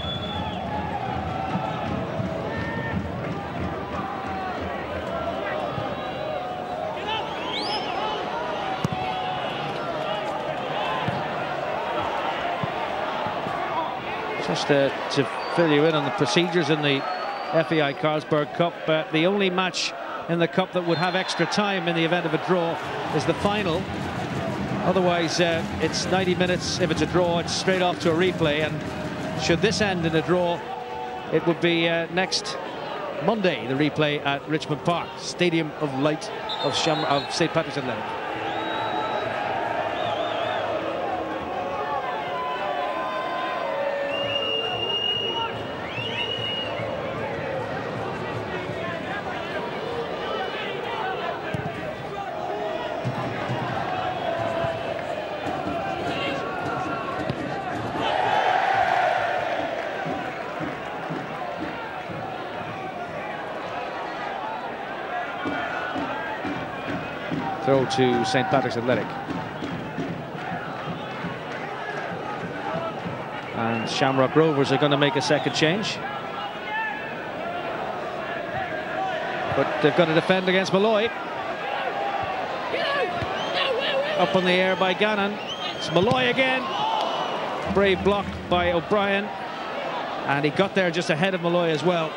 Just to fill you in on the procedures in the FAI Carlsberg Cup, the only match in the Cup that would have extra time in the event of a draw is the final. Otherwise, it's 90 minutes. If it's a draw, it's straight off to a replay. And should this end in a draw, it would be next Monday, the replay at Richmond Park, Stadium of Light of St. Patrick's Athletic. Throw to St. Patrick's Athletic. And Shamrock Rovers are going to make a second change. But they've got to defend against Molloy. Up on the air by Gannon. It's Molloy again. Brave block by O'Brien. And he got there just ahead of Molloy as well.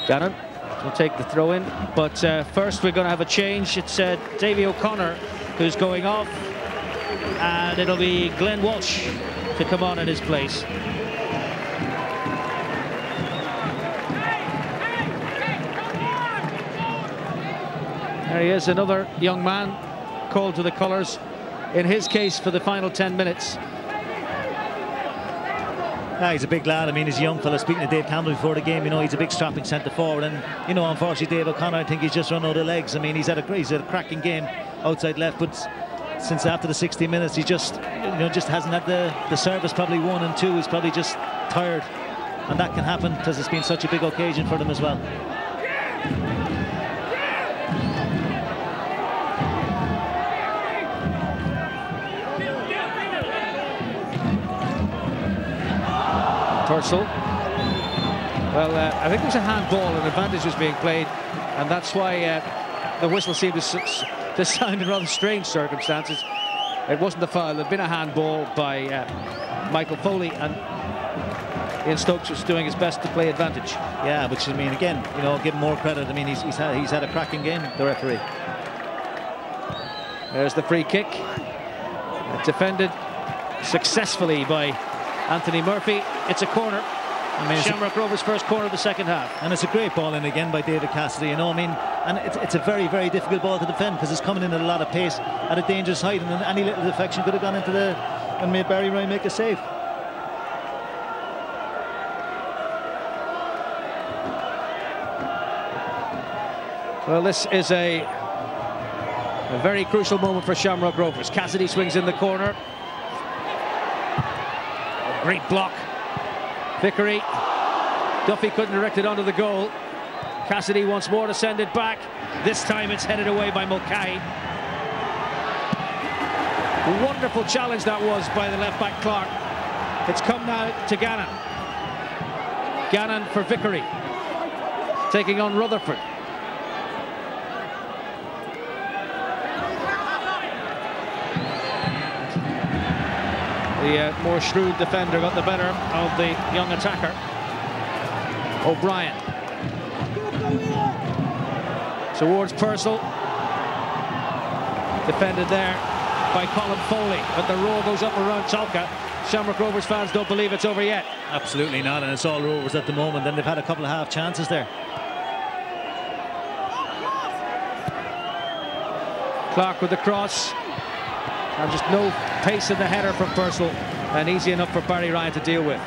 Gannon will take the throw in, but first we're going to have a change. It's Davy O'Connor who's going off, and it'll be Glenn Walsh to come on in his place. There he is, another young man called to the colours, in his case for the final 10 minutes. He's a big lad. I mean, he's a young fella. Speaking to Dave Campbell before the game, you know, he's a big strapping centre forward, and you know, unfortunately, Dave O'Connor, I think he's just run out of legs. I mean, he's had a cracking game outside left, but since after the 60 minutes, he just, you know, just hasn't had the service. Probably 1 and 2. He's probably just tired, and that can happen because it's been such a big occasion for them as well. Purcell. Well, I think there's a handball, an advantage was being played, and that's why the whistle seemed to sound in rather strange circumstances. It wasn't a foul. There'd been a handball by Michael Foley, and Ian Stokes was doing his best to play advantage. Yeah, which, I mean, again, you know, give him more credit. I mean, he's had a cracking game, the referee. There's the free kick, defended successfully by Anthony Murphy. It's a corner. I mean, Shamrock Rovers' first corner of the second half. And it's a great ball in again by David Cassidy, you know, I mean, and it's a very, very difficult ball to defend because it's coming in at a lot of pace at a dangerous height, and any little deflection could have gone into and made Barry Ryan make a save. Well, this is a very crucial moment for Shamrock Rovers. Cassidy swings in the corner. Great block. Vickery. Duffy couldn't direct it onto the goal. Cassidy once more to send it back. This time it's headed away by Mulcahy. Wonderful challenge that was by the left back Clark. It's come now to Gannon. Gannon for Vickery. Taking on Rutherford. The more shrewd defender got the better of the young attacker, O'Brien. Towards Purcell. Defended there by Colin Foley, but the roar goes up around Tolka. Shamrock Rovers fans don't believe it's over yet. Absolutely not, and it's all Rovers at the moment, and they've had a couple of half chances there. Clark with the cross. And just no pace in the header from Purcell, and easy enough for Barry Ryan to deal with.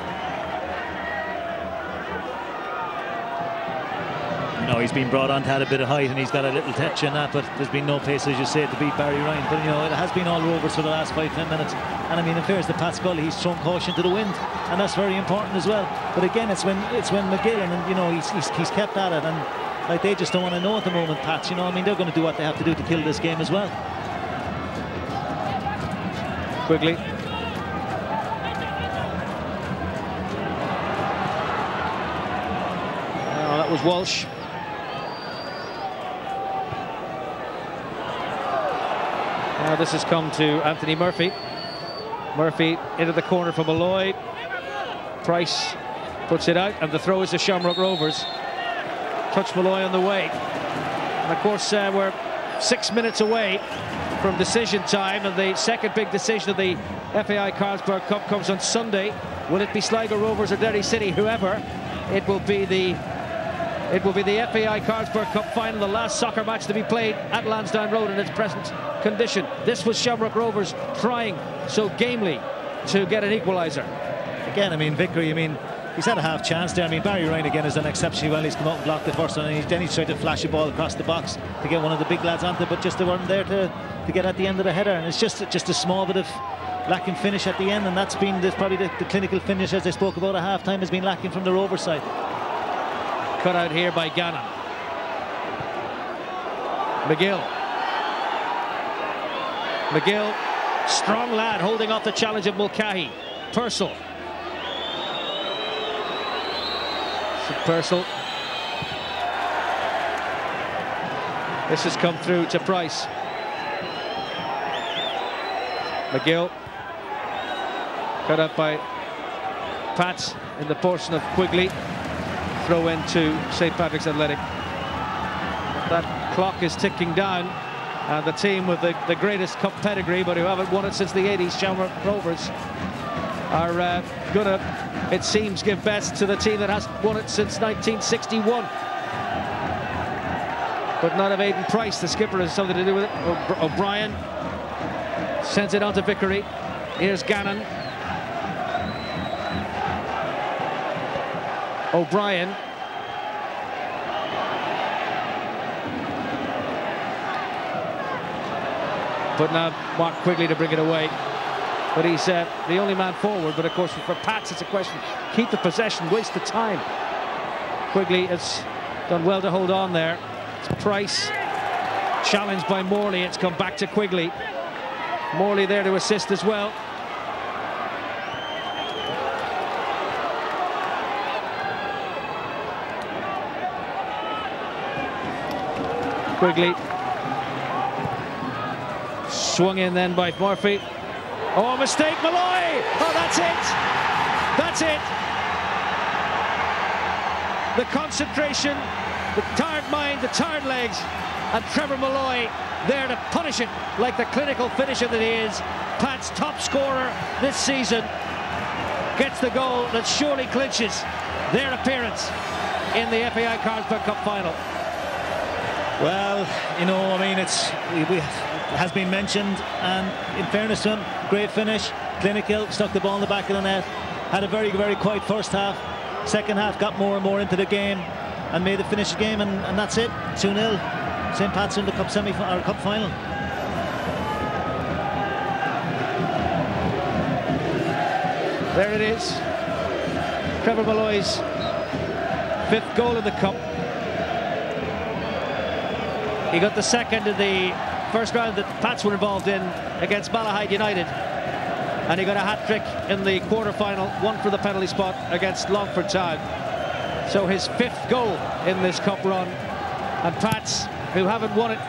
You know, he's been brought on to add a bit of height, and he's got a little touch in that, but there's been no pace, as you say, to beat Barry Ryan. But you know, it has been all Rovers for the last 5-10 minutes. And I mean, in fairness to Pat Scully, he's thrown caution to the wind, and that's very important as well. But again, it's when McGill, and you know, he's kept at it, and like, they just don't want to know at the moment, Pats. You know, I mean, they're going to do what they have to do to kill this game as well. Quigley. Oh, that was Walsh. Now this has come to Anthony Murphy. Murphy into the corner for Molloy. Price puts it out, and the throw is to Shamrock Rovers. Touch Molloy on the way. And of course, we're 6 minutes away from decision time, and the second big decision of the FAI Carlsberg Cup comes on Sunday. Will it be Sligo Rovers or Derry City? Whoever, it will be the FAI Carlsberg Cup final, the last soccer match to be played at Lansdowne Road in its present condition. This was Shamrock Rovers trying so gamely to get an equaliser. Again, I mean, Vickery, I mean, he's had a half chance there. I mean, Barry Ryan again has done exceptionally well. He's come out and blocked the first one, and then he's tried to flash a ball across the box to get one of the big lads onto it, but just they weren't there to get at the end of the header. And it's just a small bit of lacking finish at the end, and that's been probably the clinical finish, as I spoke about at half-time, has been lacking from the Rovers side. Cut out here by Gannon. McGill, strong lad, holding off the challenge of Mulcahy. Purcell. Purcell. This has come through to Price. McGill. Cut up by Pats in the portion of Quigley. Throw into St. Patrick's Athletic. That clock is ticking down, and the team with the greatest cup pedigree, but who haven't won it since the 80s, Shamrock Rovers, are gonna, it seems, give best to the team that hasn't won it since 1961. But not of Aidan Price. The skipper has something to do with it. O'Brien sends it on to Vickery. Here's Gannon. O'Brien. But now Mark Quigley to bring it away. But he's the only man forward. But of course, for Pats, it's a question: keep the possession, waste the time. Quigley has done well to hold on there. It's Price challenged by Morley. It's come back to Quigley. Morley there to assist as well. Quigley swung in then by Murphy. Oh, mistake, Molloy! Oh, that's it! That's it! The concentration, the tired mind, the tired legs, and Trevor Molloy there to punish it like the clinical finisher that he is. Pat's top scorer this season gets the goal that surely clinches their appearance in the FAI Carlsberg Cup final. Well, you know, I mean, it has been mentioned, and in fairness to him, great finish, clinical, stuck the ball in the back of the net, had a very, very quiet first half. Second half got more and more into the game and made it finish the game, and that's it, 2-0. St. Pat's in the Cup Semi or Cup Final. There it is. Trevor Molloy's 5th goal in the Cup. He got the second in the first round that Pats were involved in against Malahide United, and he got a hat-trick in the quarter-final, one for the penalty spot against Longford Town. So his 5th goal in this Cup run, and Pats, who haven't won it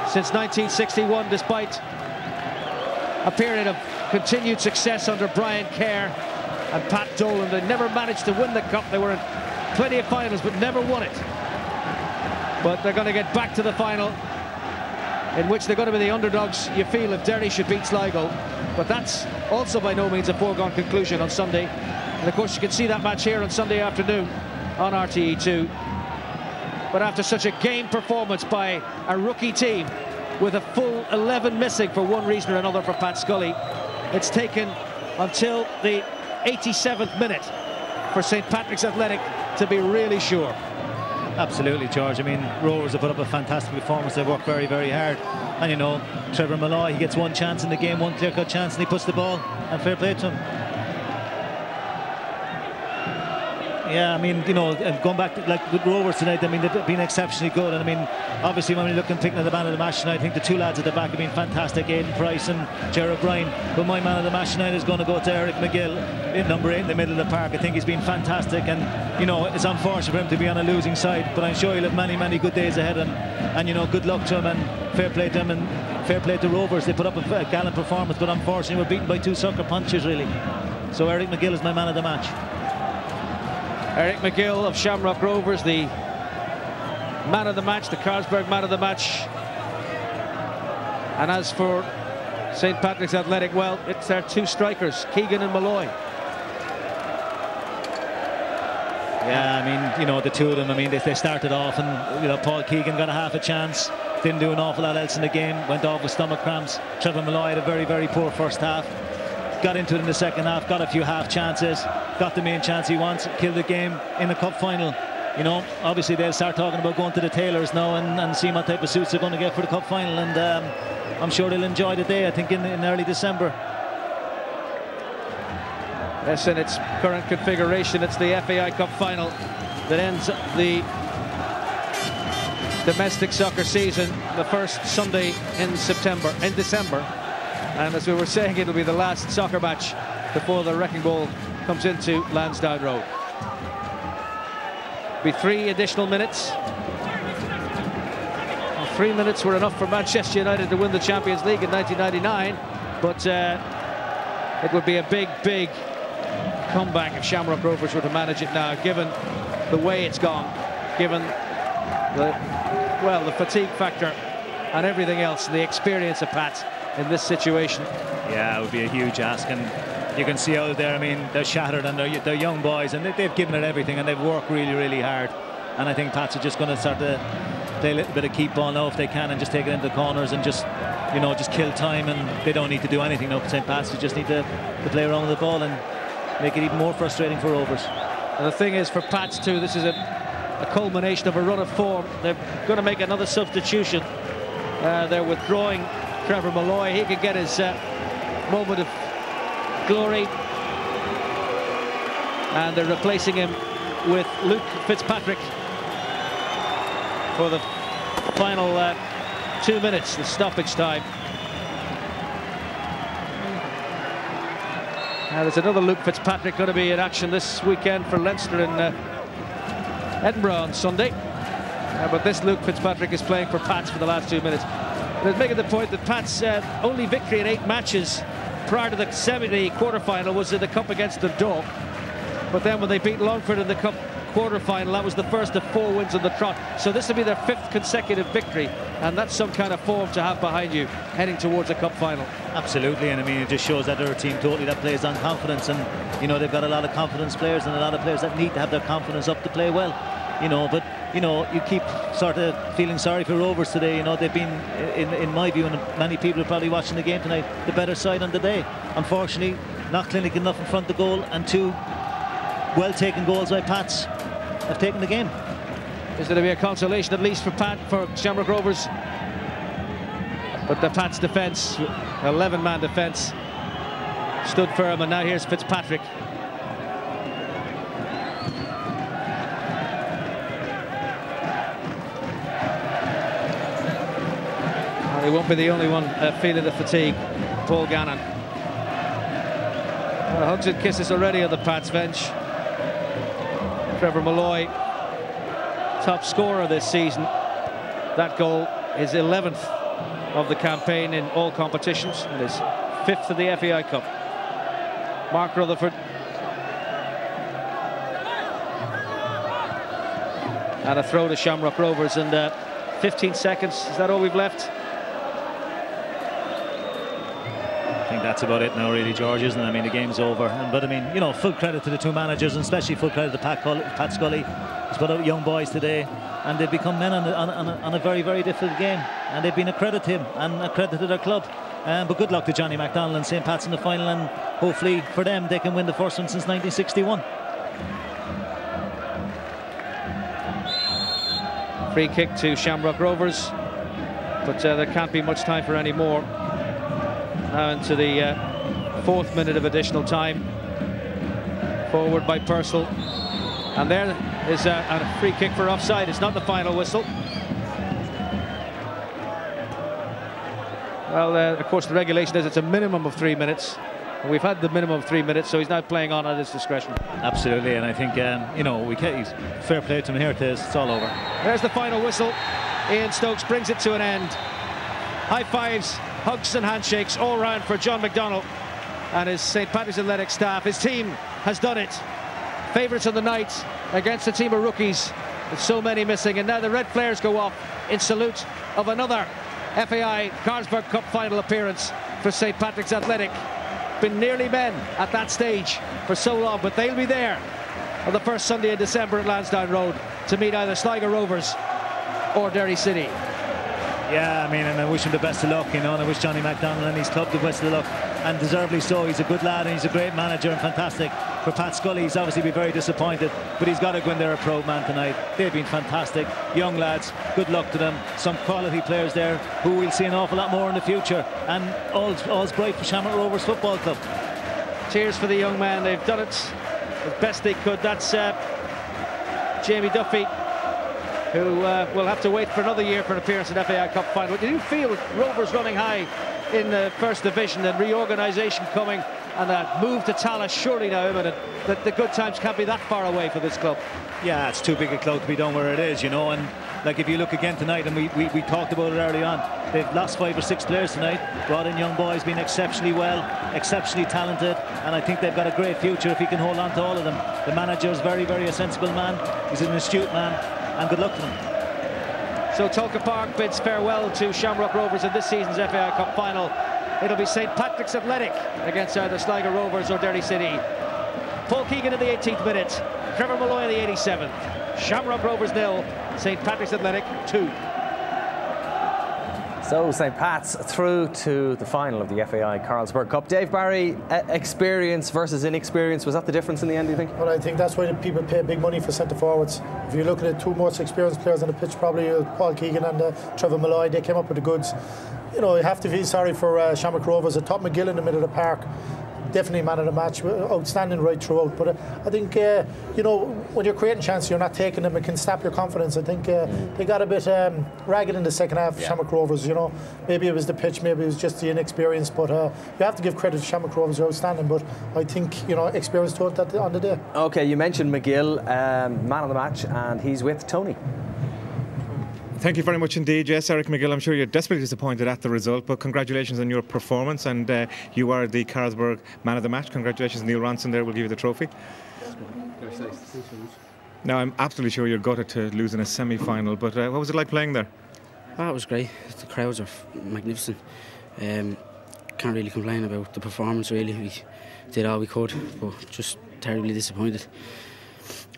since 1961, despite a period of continued success under Brian Kerr and Pat Dolan. They never managed to win the Cup. They were in plenty of finals, but never won it. But they're going to get back to the final, in which they're going to be the underdogs, you feel, if Derry should beat Sligo. But that's also by no means a foregone conclusion on Sunday. And of course, you can see that match here on Sunday afternoon on RTE2. But after such a game performance by a rookie team, with a full 11 missing for one reason or another for Pat Scully. It's taken until the 87th minute for St Patrick's Athletic to be really sure. Absolutely, George. I mean, Rovers have put up a fantastic performance. They've worked very, very hard. And, you know, Trevor Molloy, he gets one chance in the game, one clear-cut chance, and he puts the ball, and fair play to him. Yeah, I mean, you know, going back to, like, with Rovers tonight, I mean, they've been exceptionally good. And I mean, obviously, when we look and picking at the man of the match tonight, I think the two lads at the back have been fantastic, Aidan Price and Gerard O'Brien. But my man of the match tonight is going to go to Eric McGill, in number 8 in the middle of the park. I think he's been fantastic, and, you know, it's unfortunate for him to be on a losing side, but I'm sure he'll have many, many good days ahead. And you know, good luck to him, and fair play to him, and fair play to Rovers. They put up a gallant performance, but unfortunately, we're beaten by 2 sucker punches, really. So Eric McGill is my man of the match. Eric McGill of Shamrock Rovers, the man of the match, the Carlsberg man of the match. And as for St Patrick's Athletic, well, it's their 2 strikers, Keegan and Molloy. Yeah, I mean, you know, the two of them, I mean, they started off, and, you know, Paul Keegan got a half a chance, didn't do an awful lot else in the game, went off with stomach cramps. Trevor Molloy had a very, very poor first half. Got into it in the second half, got a few half chances, got the main chance he wants, killed the game in the cup final. You know, obviously they'll start talking about going to the tailors now and see what type of suits they're going to get for the cup final, and I'm sure they'll enjoy the day, I think, in early December. Yes, in its current configuration, it's the FAI Cup final that ends the domestic soccer season, the first Sunday in December. And as we were saying, it'll be the last soccer match before the wrecking ball comes into Lansdowne Road. Be 3 additional minutes. Well, 3 minutes were enough for Manchester United to win the Champions League in 1999, but it would be a big, big comeback if Shamrock Rovers were to manage it now, given the way it's gone, given the fatigue factor and everything else, and the experience of Pat in this situation. Yeah, it would be a huge ask, and you can see out there, I mean, they're shattered, and they're young boys, and they've given it everything, and they've worked really, really hard. And I think Pats are just going to start to play a little bit of keep ball now if they can, and just take it into the corners and just, you know, just kill time. And they don't need to do anything now for St. Pat's. They just need to play around with the ball and make it even more frustrating for Rovers. And the thing is, for Pats too, this is a culmination of a run of form. They're going to make another substitution. They're withdrawing Trevor Molloy. He could get his moment of glory, and they're replacing him with Luke Fitzpatrick for the final 2 minutes, the stoppage time. Now there's another Luke Fitzpatrick going to be in action this weekend for Leinster in Edinburgh on Sunday, but this Luke Fitzpatrick is playing for Pats for the last 2 minutes. But making the point that Pats' only victory in 8 matches prior to the quarter-final was in the Cup against Dundalk. But then when they beat Longford in the Cup quarter-final, that was the first of 4 wins on the trot. So this will be their 5th consecutive victory, and that's some kind of form to have behind you heading towards a Cup final. Absolutely, and I mean, it just shows that they're a team totally that plays on confidence, and, you know, they've got a lot of confidence players and a lot of players that need to have their confidence up to play well. You know, but, you know, you keep sort of feeling sorry for Rovers today. You know, they've been, in my view, and many people are probably watching the game tonight, the better side on the day. Unfortunately, not clinical enough in front of the goal, and 2 well-taken goals by Pats have taken the game. Is there to be a consolation at least for Shamrock Rovers? But the Pats defence, 11-man defence, stood firm, and now here's Fitzpatrick. He won't be the only one feeling the fatigue, Paul Gannon. Hugs and kisses already on the Pats bench. Trevor Molloy, top scorer this season. That goal is 11th of the campaign in all competitions, and is 5th in the FAI Cup. Mark Rutherford. And a throw to Shamrock Rovers, and 15 seconds. Is that all we've left? I think that's about it now, really, George, isn't it? I mean, the game's over. But I mean, you know, full credit to the 2 managers, and especially full credit to Pat Scully. He's got out young boys today, and they've become men on a very, very difficult game, and they've been a credit to him and a credit to their club. But good luck to Johnny McDonald and St. Pat's in the final, and hopefully for them they can win the first one since 1961. Free kick to Shamrock Rovers, but there can't be much time for any more. Now into the 4th minute of additional time. Forward by Purcell, and there is a free kick for offside. It's not the final whistle. Well, of course the regulation is it's a minimum of 3 minutes. We've had the minimum of 3 minutes, so he's now playing on at his discretion. Absolutely, and I think you know, he's fair play to him here. It's all over. There's the final whistle. Ian Stokes brings it to an end. High fives, hugs and handshakes all round for John McDonnell and his St. Patrick's Athletic staff. His team has done it. Favourites of the night against a team of rookies with so many missing, and now the red flares go off in salute of another FAI Carlsberg Cup final appearance for St. Patrick's Athletic. Been nearly men at that stage for so long, but they'll be there on the first Sunday in December at Lansdowne Road to meet either Sligo Rovers or Derry City. Yeah, I mean, and I wish him the best of luck, you know, and I wish Johnny McDonald and his club the best of luck, and deservedly so. He's a good lad and he's a great manager and fantastic. For Pat Scully, he's obviously been very disappointed, but he's got to go in there a proud man tonight. They've been fantastic, young lads, good luck to them. Some quality players there who we'll see an awful lot more in the future, and all's bright for Shamrock Rovers Football Club. Cheers for the young man, they've done it as best they could. That's Jamie Duffy, who will have to wait for another year for an appearance in the FAI Cup final. Do you feel Rovers running high in the First Division and reorganisation coming and a move to Tallaght surely now imminent, that the good times can't be that far away for this club? Yeah, it's too big a club to be done where it is, you know, and like if you look again tonight, and we talked about it early on, they've lost 5 or 6 players tonight, brought in young boys, been exceptionally well, exceptionally talented, and I think they've got a great future if he can hold on to all of them. The manager's very, very a sensible man, he's an astute man, and good luck to them. So Tolka Park bids farewell to Shamrock Rovers in this season's FAI Cup final. It'll be St. Patrick's Athletic against either Sligo Rovers or Derry City. Paul Keegan in the 18th minute, Trevor Molloy in the 87th. Shamrock Rovers 0, St. Patrick's Athletic 2. So St. Pat's through to the final of the FAI Carlsberg Cup. Dave Barry, experience versus inexperience, was that the difference in the end, do you think? Well, I think that's why the people pay big money for centre forwards. If you look at the 2 most experienced players on the pitch, probably Paul Keegan and Trevor Molloy, they came up with the goods. You know, you have to feel sorry for Shamrock Rovers. Top McGill in the middle of the park, definitely man of the match, outstanding right throughout. But I think, you know, when you're creating chances, you're not taking them, it can snap your confidence. I think they got a bit ragged in the second half, Shamrock Rovers, you know. Maybe it was the pitch, maybe it was just the inexperience, but you have to give credit to Shamrock Rovers, they're outstanding. But I think, you know, experience told that on the day. OK, you mentioned McGill, man of the match, and he's with Tony. Thank you very much indeed. Yes, Eric McGill, I'm sure you're desperately disappointed at the result, but congratulations on your performance, and you are the Carlsberg man of the match. Congratulations. Neil Ronson there will give you the trophy. Now, I'm absolutely sure you're gutted to lose in a semi-final, but what was it like playing there? Oh, it was great. The crowds are magnificent. Can't really complain about the performance, really. We did all we could, but just terribly disappointed.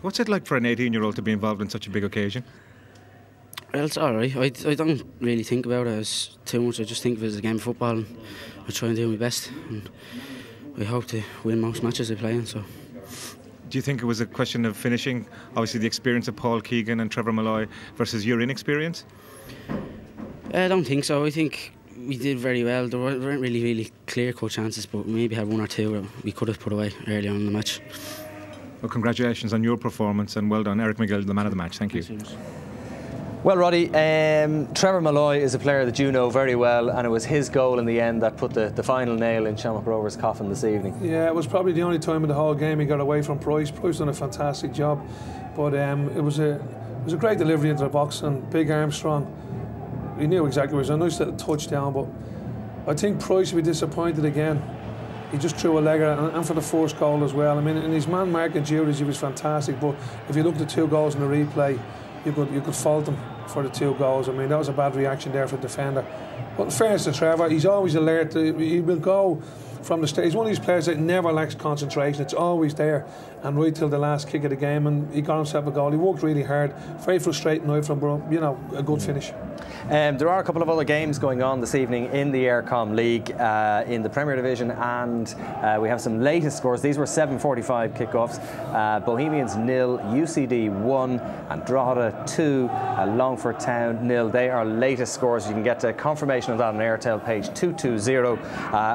What's it like for an 18-year-old to be involved in such a big occasion? Well, it's all right. I don't really think about it as too much. I just think of it as a game of football, and I try and do my best. And I hope to win most matches I play in. So. Do you think it was a question of finishing, obviously the experience of Paul Keegan and Trevor Molloy versus your inexperience? I don't think so. I think we did very well. There weren't really clear-cut chances, but we maybe had 1 or 2 that we could have put away early on in the match. Well, congratulations on your performance, and well done, Eric McGill, the man of the match. Thank you. Well, Roddy, Trevor Molloy is a player that you know very well, and it was his goal in the end that put the final nail in Shamrock Rovers' coffin this evening. Yeah, it was probably the only time in the whole game he got away from Price. Price done a fantastic job, but it was a great delivery into the box, and big Armstrong, he knew exactly where it was. A nice little touchdown, but I think Price will be disappointed again. He just threw a legger, and for the first goal as well. I mean, in his man marking duties, he was fantastic, but if you look at the 2 goals in the replay, you could fault him for the 2 goals. I mean, that was a bad reaction there for the defender. But in fairness to Trevor, he's always alert. He will go from the start. He's one of these players that never lacks concentration. It's always there, and right till the last kick of the game, and he got himself a goal. He worked really hard. Very frustrating night from, you know, a good finish. There are a couple of other games going on this evening in the Aircom League in the Premier Division, and we have some latest scores. These were 7:45 kickoffs. Bohemians 0, UCD 1, and Drogheda 2, Longford Town 0. They are latest scores. You can get confirmation of that on Airtel page 220,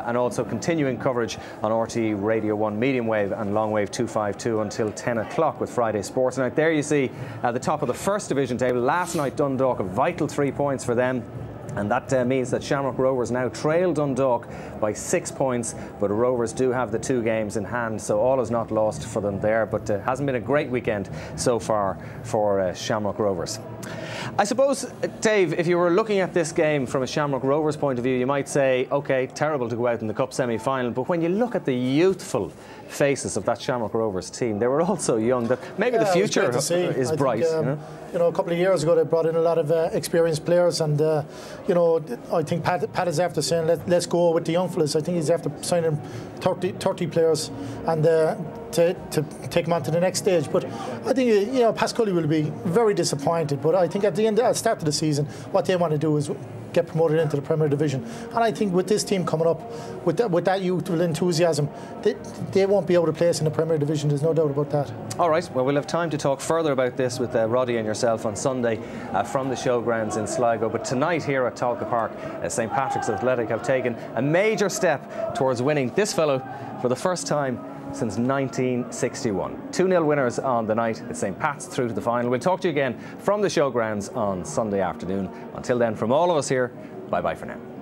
and also continuing coverage on RT Radio 1 medium wave and long wave 252 until 10 o'clock with Friday Sports Night. There you see the top of the First Division table. Last night Dundalk, a vital 3 points for them. And that means that Shamrock Rovers now trail Dundalk by 6 points, but Rovers do have the 2 games in hand, so all is not lost for them there. But it hasn't been a great weekend so far for Shamrock Rovers. I suppose, Dave, if you were looking at this game from a Shamrock Rovers point of view, you might say, OK, terrible to go out in the Cup semi-final, but when you look at the youthful faces of that Shamrock Rovers team, they were all so young that maybe the future is bright. You know, a couple of years ago they brought in a lot of experienced players, and you know, I think Pat is after saying let's go with the young fellas. I think he's after signing 30 players and to take them on to the next stage. But I think you know, Pascully will be very disappointed, but I think at the start of the season what they want to do is get promoted into the Premier Division, and I think with this team coming up with that youthful enthusiasm, they won't be able to place in the Premier Division. There's no doubt about that. All right, well, we'll have time to talk further about this with Roddy and yourself on Sunday from the showgrounds in Sligo. But tonight here at Tolka Park, St Patrick's Athletic have taken a major step towards winning this fellow for the first time since 1961. 2-0 winners on the night. It's St Pat's through to the final. We'll talk to you again from the showgrounds on Sunday afternoon. Until then, from all of us here, bye-bye for now.